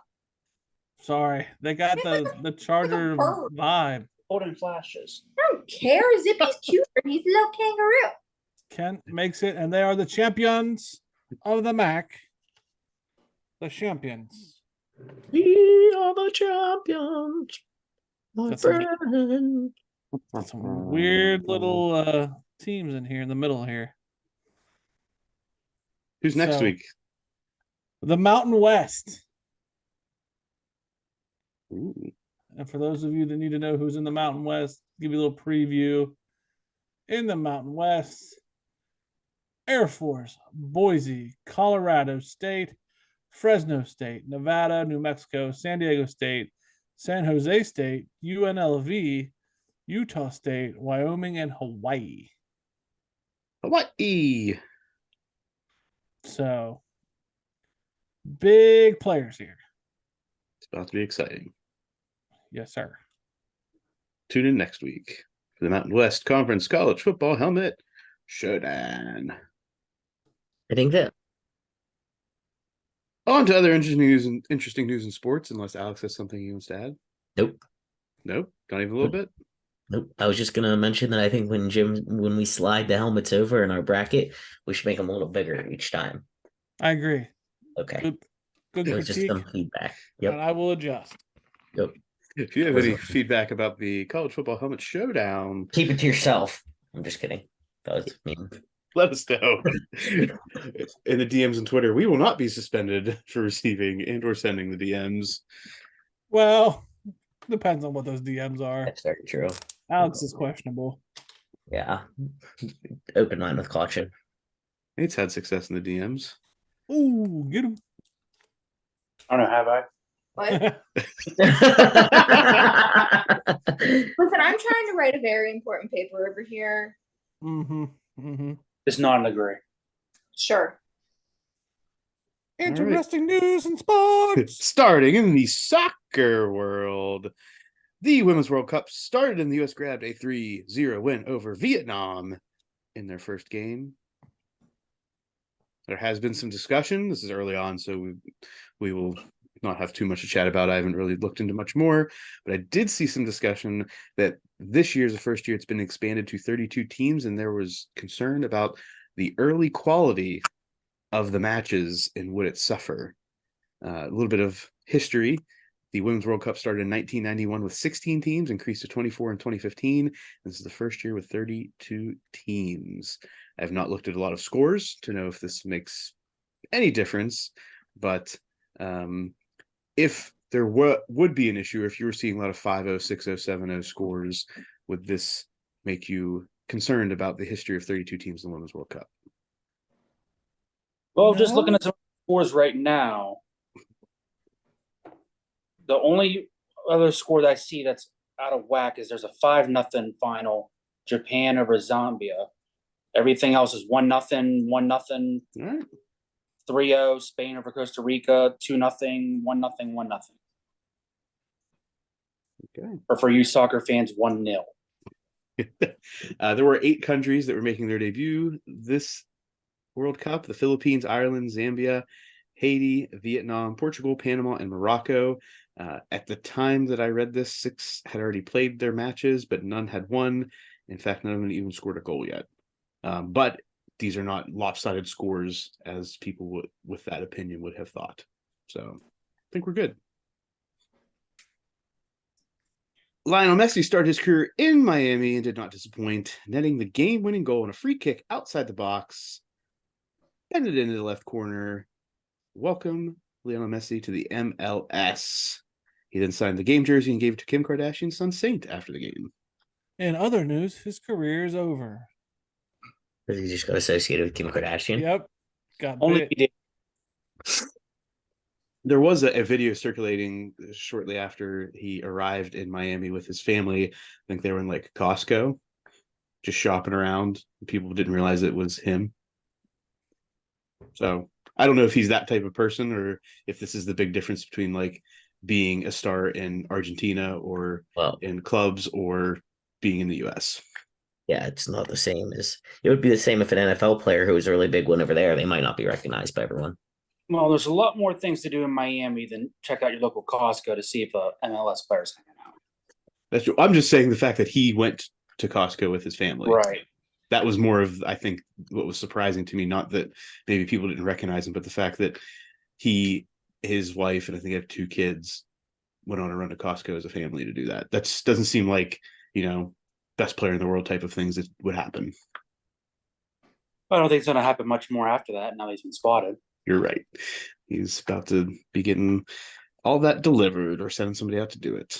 Sorry, they got the Charger vibe. Holding flashes. I don't care. Zippy's cute. He's a little kangaroo. Kent makes it, and they are the champions of the MAC. The champions. We are the champions, my That's friend. some weird little teams in here in the middle here. Who's next So, week? The Mountain West. Ooh. And for those of you that need to know who's in the Mountain West, give you a little preview. In the Mountain West, Air Force, Boise, Colorado State, Fresno State, Nevada, New Mexico, San Diego State, San Jose State, UNLV, Utah State, Wyoming, and Hawaii. Hawaii. So, big players here. It's about to be exciting. Yes, sir. Tune in next week for the Mountain West Conference College Football Helmet Showdown. I think that. On to other interesting news in sports, unless Alex has something he wants to add. Nope. Nope. Not even a little bit. Nope. I was just gonna mention that I think when we slide the helmets over in our bracket, we should make them a little bigger each time. I agree. Okay. Good It was just critique. some feedback. Yep. And I will adjust. Yep. If you have any feedback about the College Football Helmet Showdown, Keep it to yourself. I'm just kidding. That was mean. let us know in the DMs and Twitter. We will not be suspended for receiving and or sending the DMs. Well, depends on what those DMs are. That's very true. Alex is questionable. Yeah. Open mind with caution. Nate's had success in the DMs. Ooh, get him. I don't know, have I? What? Listen, I'm trying to write a very important paper over here. Mm-hmm. Mm-hmm. Just not in agree. Sure. Interesting news in sports. Starting in the soccer world, the Women's World Cup started and the U.S. grabbed a 3-0 win over Vietnam in their first game. There has been some discussion. This is early on, so we will not have too much to chat about. I haven't really looked into much more, but I did see some discussion that this year is the first year it's been expanded to 32 teams, and there was concern about the early quality of the matches and would it suffer. A little bit of history. The Women's World Cup started in 1991 with 16 teams, increased to 24 in 2015. This is the first year with 32 teams. I have not looked at a lot of scores to know if this makes any difference, but if there would be an issue, if you were seeing a lot of 5-0, 6-0, 7-0 scores, would this make you concerned about the history of 32 teams in the Women's World Cup? Well, just looking at some scores right now, the only other score that I see that's out of whack is there's a 5-0 final, Japan over Zambia. Everything else is 1-0, 1-0, All right. 3-0, Spain over Costa Rica, 2-0, 1-0, 1-0. Okay. Or for you soccer fans, 1-0. There were 8 countries that were making their debut this World Cup: the Philippines, Ireland, Zambia, Haiti, Vietnam, Portugal, Panama, and Morocco. At the time that I read this, 6 had already played their matches, but none had won. In fact, none of them even scored a goal yet. But these are not lopsided scores as people with that opinion would have thought. So I think we're good. Lionel Messi started his career in Miami and did not disappoint, netting the game-winning goal on a free kick outside the box. Headed into the left corner. Welcome, Lionel Messi, to the MLS. He then signed the game jersey and gave it to Kim Kardashian's son Saint after the game. In other news, his career is over. Because he just got associated with Kim Kardashian. Yep. Got Only bit. he did. There was a video circulating shortly after he arrived in Miami with his family. I think they were in like Costco, just shopping around. People didn't realize it was him. So I don't know if he's that type of person or if this is the big difference between like being a star in Argentina or in clubs or being in the US. Yeah, it's not the same as it would be the same if an NFL player who was a really big one over there, they might not be recognized by everyone. Well, there's a lot more things to do in Miami than check out your local Costco to see if a MLS player's hanging out. That's true. I'm just saying the fact that he went to Costco with his family. Right. That was more of, I think, what was surprising to me. Not that maybe people didn't recognize him, but the fact that his wife, and I think he had 2 kids, went on a run to Costco as a family to do that. That doesn't seem like, best player in the world type of things that would happen. I don't think it's going to happen much more after that. Now he's been spotted. You're right. He's about to be getting all that delivered or sending somebody out to do it.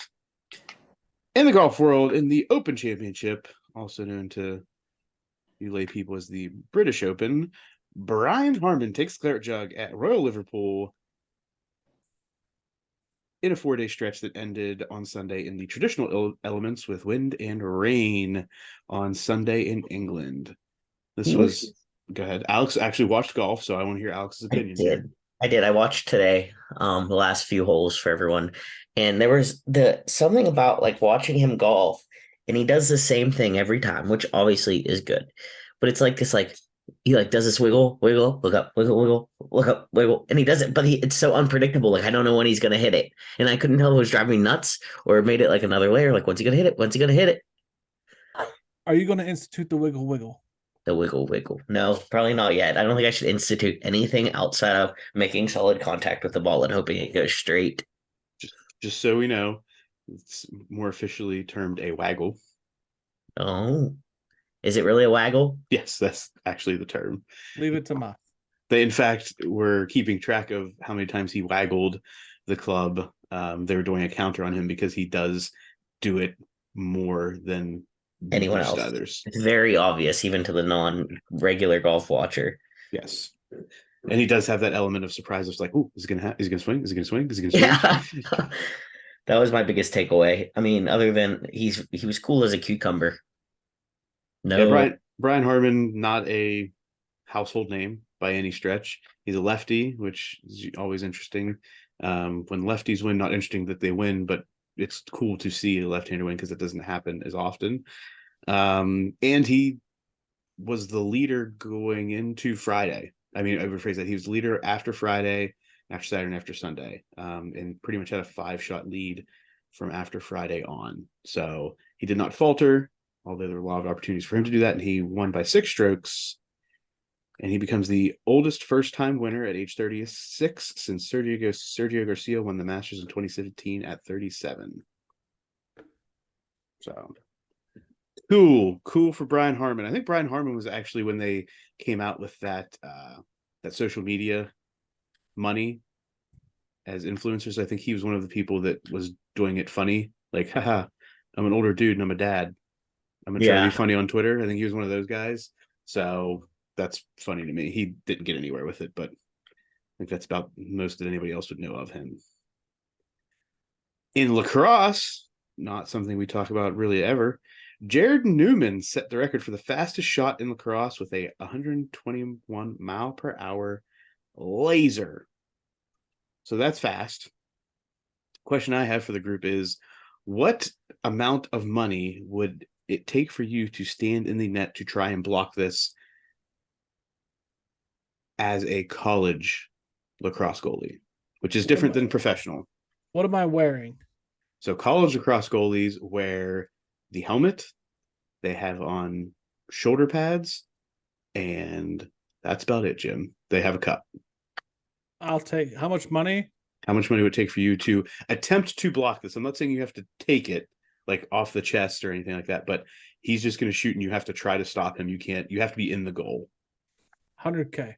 In the golf world, in the Open Championship, also known to you lay people as the British Open, Brian Harman takes the claret jug at Royal Liverpool in a 4-day stretch that ended on Sunday in the traditional elements with wind and rain on Sunday in England. Go ahead. Alex actually watched golf, so I want to hear Alex's opinion. I did. I watched today, the last few holes for everyone. And there was something about like watching him golf, and he does the same thing every time, which obviously is good. But it's like this, like he like does this wiggle, look up, wiggle, look up, wiggle, and he does it, but it's so unpredictable. Like I don't know when he's gonna hit it, and I couldn't tell if it was driving me nuts or made it like another layer. Like when's he gonna hit it? When's he gonna hit it? Are you gonna institute the wiggle? The wiggle. No, probably not yet. I don't think I should institute anything outside of making solid contact with the ball and hoping it goes straight. Just so we know, it's more officially termed a waggle. Oh, is it really a waggle? Yes, that's actually the term. Leave it to Muff. They, in fact, were keeping track of how many times he waggled the club. They were doing a counter on him because he does do it more than anyone else. Others. It's very obvious, even to the non-regular golf watcher. Yes. And he does have that element of surprise. It's like, oh, is he gonna swing? Is he gonna swing? Is he gonna swing? Yeah. That was my biggest takeaway. I mean, other than he was cool as a cucumber. No, yeah, Brian Harman, not a household name by any stretch. He's a lefty, which is always interesting. When lefties win, not interesting that they win, but it's cool to see a left-hander win because it doesn't happen as often. And he was the leader going into Friday. I mean, I rephrase that. He was the leader after Friday, after Saturday, and after Sunday, and pretty much had a 5-shot lead from after Friday on. So he did not falter, although there were a lot of opportunities for him to do that, and he won by 6 strokes. And he becomes the oldest first-time winner at age 36 since Sergio Garcia won the Masters in 2017 at 37. So cool for Brian Harman. I think Brian Harman was actually, when they came out with that social media money as influencers, I think he was one of the people that was doing it funny. Like, haha, I'm an older dude and I'm a dad. I'm gonna try to be funny on Twitter. I think he was one of those guys. So that's funny to me. He didn't get anywhere with it, but I think that's about most that anybody else would know of him. In lacrosse, not something we talk about really ever, Jared Newman set the record for the fastest shot in lacrosse with a 121 mile per hour laser. So that's fast. Question I have for the group is, what amount of money would it take for you to stand in the net to try and block this as a college lacrosse goalie, which is different than professional? What am I wearing? So college lacrosse goalies wear the helmet. They have on shoulder pads. And that's about it, Jim. They have a cup. I'll take how much money? How much money would it take for you to attempt to block this? I'm not saying you have to take it like off the chest or anything like that, but he's just going to shoot and you have to try to stop him. You have to be in the goal. 100K.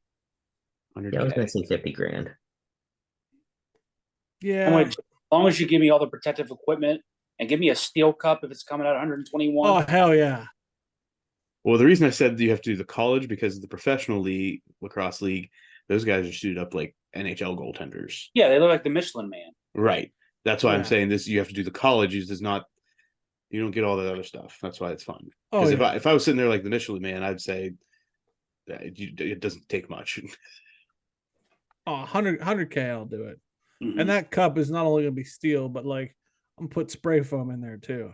100K. Yeah, I was going to say 50 grand. Yeah. As long as you give me all the protective equipment and give me a steel cup if it's coming out 121. Oh, hell yeah. Well, the reason I said you have to do the college because the professional league, lacrosse league, those guys are suited up like NHL goaltenders. Yeah, they look like the Michelin Man. Right. That's why Yeah. I'm saying this. You have to do the college. You don't get all that other stuff. That's why it's fun. Oh, Because yeah. if I was sitting there like the Michelin Man, I'd say that it doesn't take much. Oh, 100K, I'll do it. Mhm. And that cup is not only going to be steel, but like I'm put spray foam in there too.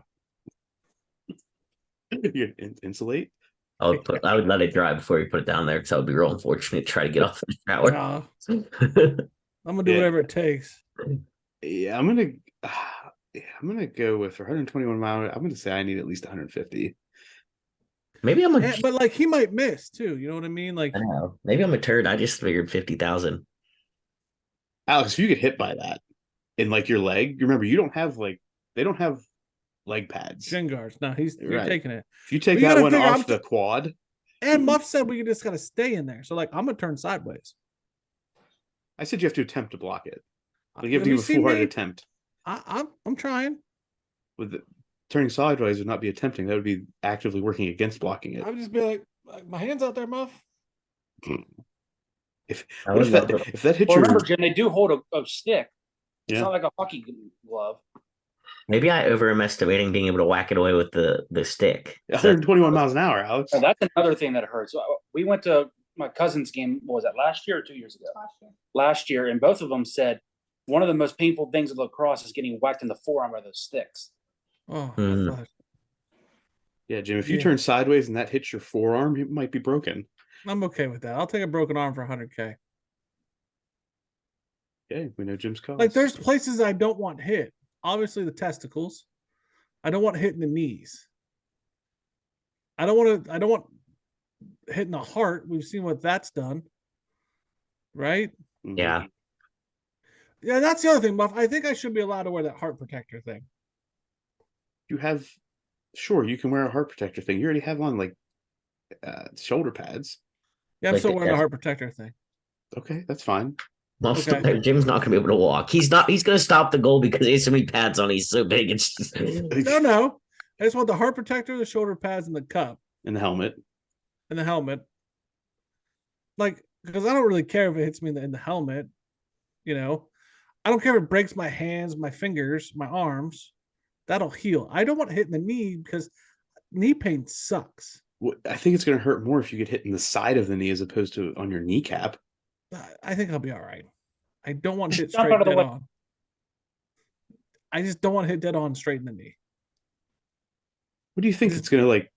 You insulate. I would let it dry before you put it down there because I would be real unfortunate to try to get off the shower. I'm gonna do whatever it takes. Yeah, I'm gonna go with for 121 mile. I'm gonna say I need at least 150. Maybe I'm But like he might miss too. You know what I mean? Like I don't know. Maybe I'm a turd. I just figured 50,000. Alex, if you get hit by that in like your leg, you remember they don't have leg pads. shin guards. No, you're Right. taking it. If you take But you that gotta one figure off the quad, And Muff said we just gotta stay in there. So like I'm gonna turn sideways. I said you have to attempt to block it. Like you have Have to you give a seen full-hearted me? attempt. I'm trying. With turning sideways would not be attempting. That would be actively working against blocking it. I would just be like my hands out there, Muff. If I what would if love that hits Well, your remember, Jim, they do hold a stick. It's Yeah. not like a hockey glove. Maybe I overestimating being able to whack it away with the stick. 121 miles an hour, Alex? So that's another thing that hurts. We went to my cousin's game. What was that, last year or 2 years ago? Last year, and both of them said one of the most painful things of lacrosse is getting whacked in the forearm by those sticks. Oh, Mm. fuck. Yeah, Jim. If you Yeah. turn sideways and that hits your forearm, it might be broken. I'm okay with that. I'll take a broken arm for 100K. Okay, we know Jim's cost. Like there's places I don't want hit. Obviously the testicles. I don't want hit in the knees. I don't want hitting the heart. We've seen what that's done. Right? Mhm. Yeah. Yeah, that's the other thing, Muff. I think I should be allowed to wear that heart protector thing. You have, sure, you can wear a heart protector thing. You already have on like shoulder pads. Yeah, I'm Like still the wearing the test- heart protector thing. Okay, that's fine. Okay. Jim's not gonna be able to walk. He's gonna stop the goal because he has so many pads on. He's so big. It's just No. I just want the heart protector, the shoulder pads, and the cup And the helmet. and the helmet. Like, because I don't really care if it hits me in the helmet. You know, I don't care if it breaks my hands, my fingers, my arms. That'll heal. I don't want to hit in the knee because knee pain sucks. I think it's going to hurt more if you get hit in the side of the knee as opposed to on your kneecap. I think I'll be all right. I don't want to hit Jump straight out of the dead way. on. I just don't want to hit dead on straight in the knee. What do you think? It's going to like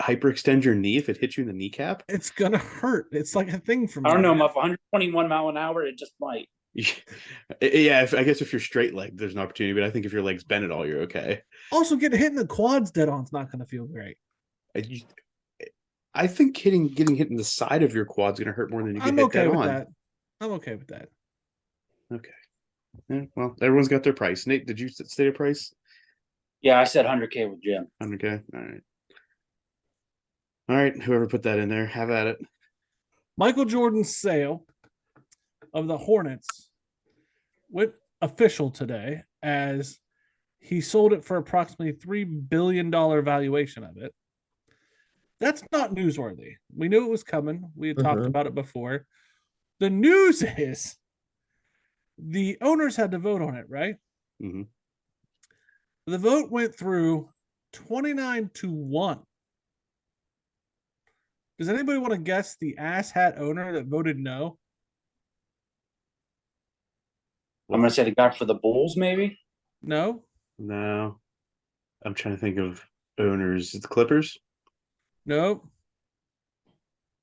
hyperextend your knee if it hits you in the kneecap? It's gonna hurt. It's like a thing for me. I don't know, Muff. 121 mile an hour, it just might. Yeah, I guess if you're straight legged, there's an opportunity, but I think if your legs bend at all, you're okay. Also, getting hit in the quads dead on is not going to feel great. I think getting hit in the side of your quad's going to hurt more than you get I'm hit okay dead with on. that. I'm okay with that. Okay. Yeah, well, everyone's got their price. Nate, did you state a price? Yeah, I said 100K with Jim. 100K. All right. All right. Whoever put that in there, have at it. Michael Jordan's sale of the Hornets went official today as he sold it for approximately $3 billion valuation of it. That's not newsworthy. We knew it was coming. We had talked about it before. The news is the owners had to vote on it, right? Mm-hmm. The vote went through 29-1. Does anybody want to guess the asshat owner that voted no? I'm going to say the guy for the Bulls, maybe. No? No. I'm trying to think of owners. It's the Clippers? Nope.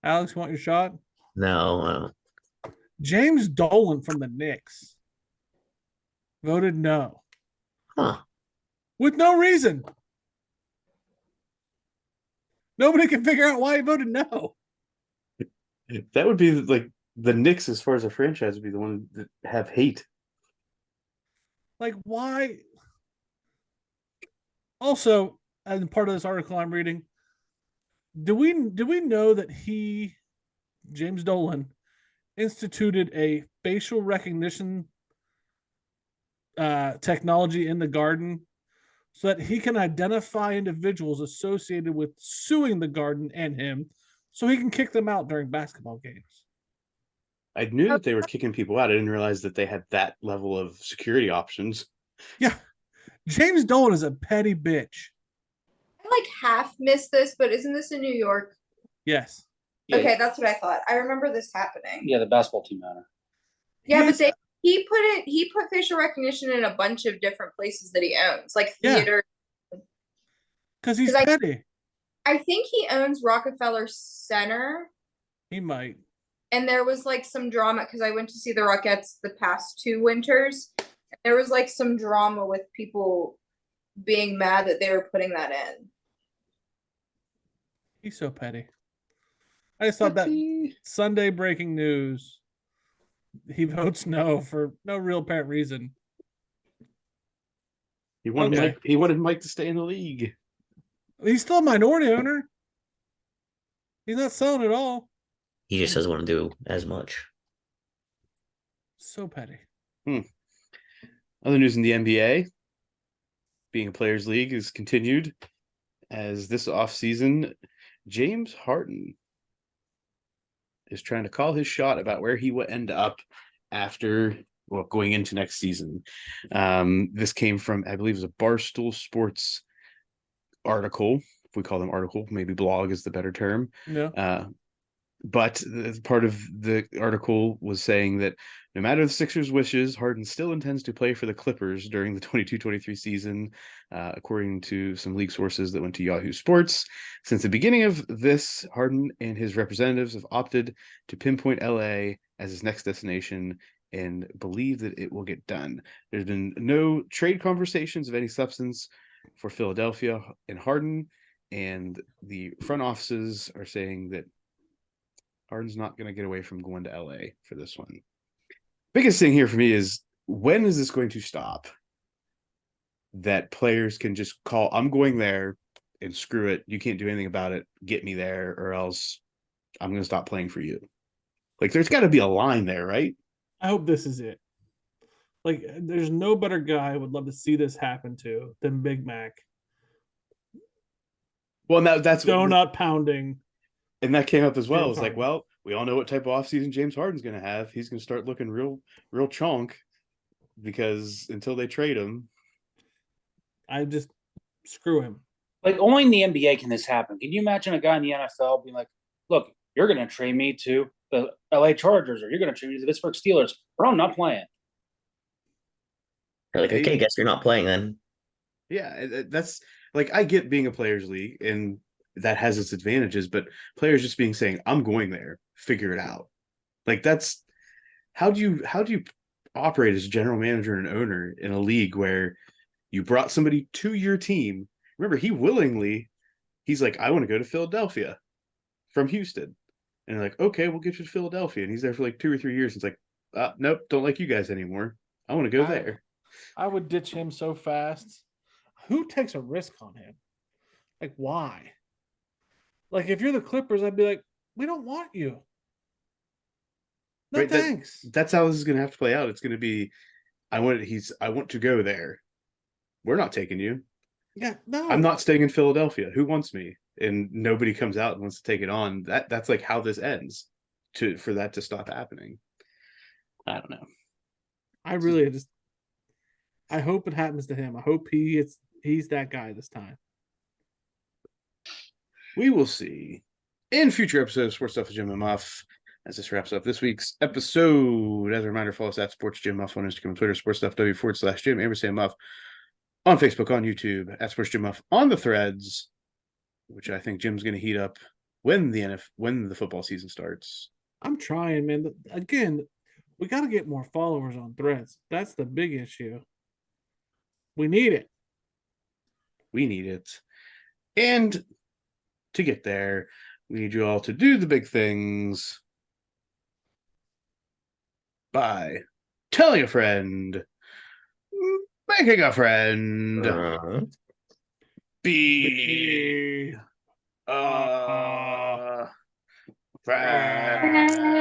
Alex, you want your shot? no. James Dolan from the Knicks voted no. Huh. With no reason. Nobody can figure out why he voted no. That would be like the Knicks, as far as a franchise, would be the one that have hate. Like, why? Also, as part of this article I'm reading, do we know that James Dolan, instituted a facial recognition technology in the Garden so that he can identify individuals associated with suing the Garden and him, so he can kick them out during basketball games. I knew that they were kicking people out. I didn't realize that they had that level of security options. Yeah. James Dolan is a petty bitch. I like half missed this, but isn't this in New York? Yes. Yeah, Okay, that's what I thought. I remember this happening. Yeah, the basketball team owner. Yeah, but he put facial recognition in a bunch of different places that he owns, like theater. Because he's petty. I think he owns Rockefeller Center. He might. And there was like some drama because I went to see the Rockettes the past 2 winters. There was like some drama with people being mad that they were putting that in. He's so petty. I just thought that Sunday breaking news. He votes no for no real apparent reason. He wanted Mike to stay in the league. He's still a minority owner. He's not selling at all. He just doesn't want to do as much. So petty. Other news in the NBA, being a players' league, is continued as this offseason, James Harden is trying to call his shot about where he will end up after, going into next season. This came from, I believe, it was a Barstool Sports article. If we call them article, maybe blog is the better term. Yeah. But part of the article was saying that no matter the Sixers' wishes, Harden still intends to play for the Clippers during the 22-23 season, according to some league sources that went to Yahoo Sports. Since the beginning of this, Harden and his representatives have opted to pinpoint LA as his next destination and believe that it will get done. There's been no trade conversations of any substance for Philadelphia and Harden, and the front offices are saying that Harden's not going to get away from going to LA for this one. Biggest thing here for me is, when is this going to stop? That players can just call, I'm going there, and screw it. You can't do anything about it. Get me there, or else I'm going to stop playing for you. Like, there's got to be a line there, right? I hope this is it. Like, there's no better guy I would love to see this happen to than Big Mac. Well, now that's donut pounding. And that came up as well. It's like, well, we all know what type of offseason James Harden's going to have. He's going to start looking real chunk, because until they trade him, I just screw him. Like, only in the NBA can this happen. Can you imagine a guy in the NFL being like, look, you're going to trade me to the LA Chargers, or you're going to trade me to the Pittsburgh Steelers, or I'm not playing. They're like, okay, guess you're not playing then. Yeah, that's like, I get being a players' league, and that has its advantages, but players just saying, I'm going there, figure it out. Like, that's how do you operate as a general manager and owner in a league where you brought somebody to your team? Remember, he's like, I want to go to Philadelphia from Houston. And they're like, okay, we'll get you to Philadelphia. And he's there for like 2 or 3 years. It's like, nope, don't like you guys anymore. I want to go there. I would ditch him so fast. Who takes a risk on him? Like, why? Like, if you're the Clippers, I'd be like, we don't want you. No, right, thanks. That's how this is going to have to play out. It's going to be, I want to go there. We're not taking you. Yeah, no. I'm not staying in Philadelphia. Who wants me? And nobody comes out and wants to take it on. That's like how this ends, for that to stop happening. I don't know. I hope it happens to him. I hope he's that guy this time. We will see in future episodes of Sports Stuff with Jim and Muff. As this wraps up this week's episode, as a reminder, follow us at Sports Jim Muff on Instagram and Twitter, SportsStuffW/Jim, Ampersand Muff on Facebook, on YouTube, at Sports Jim Muff on the threads, which I think Jim's going to heat up when the football season starts. I'm trying, man. Again, we got to get more followers on threads. That's the big issue. We need it. And to get there, we need you all to do the big things by telling a friend, making a friend, be a friend.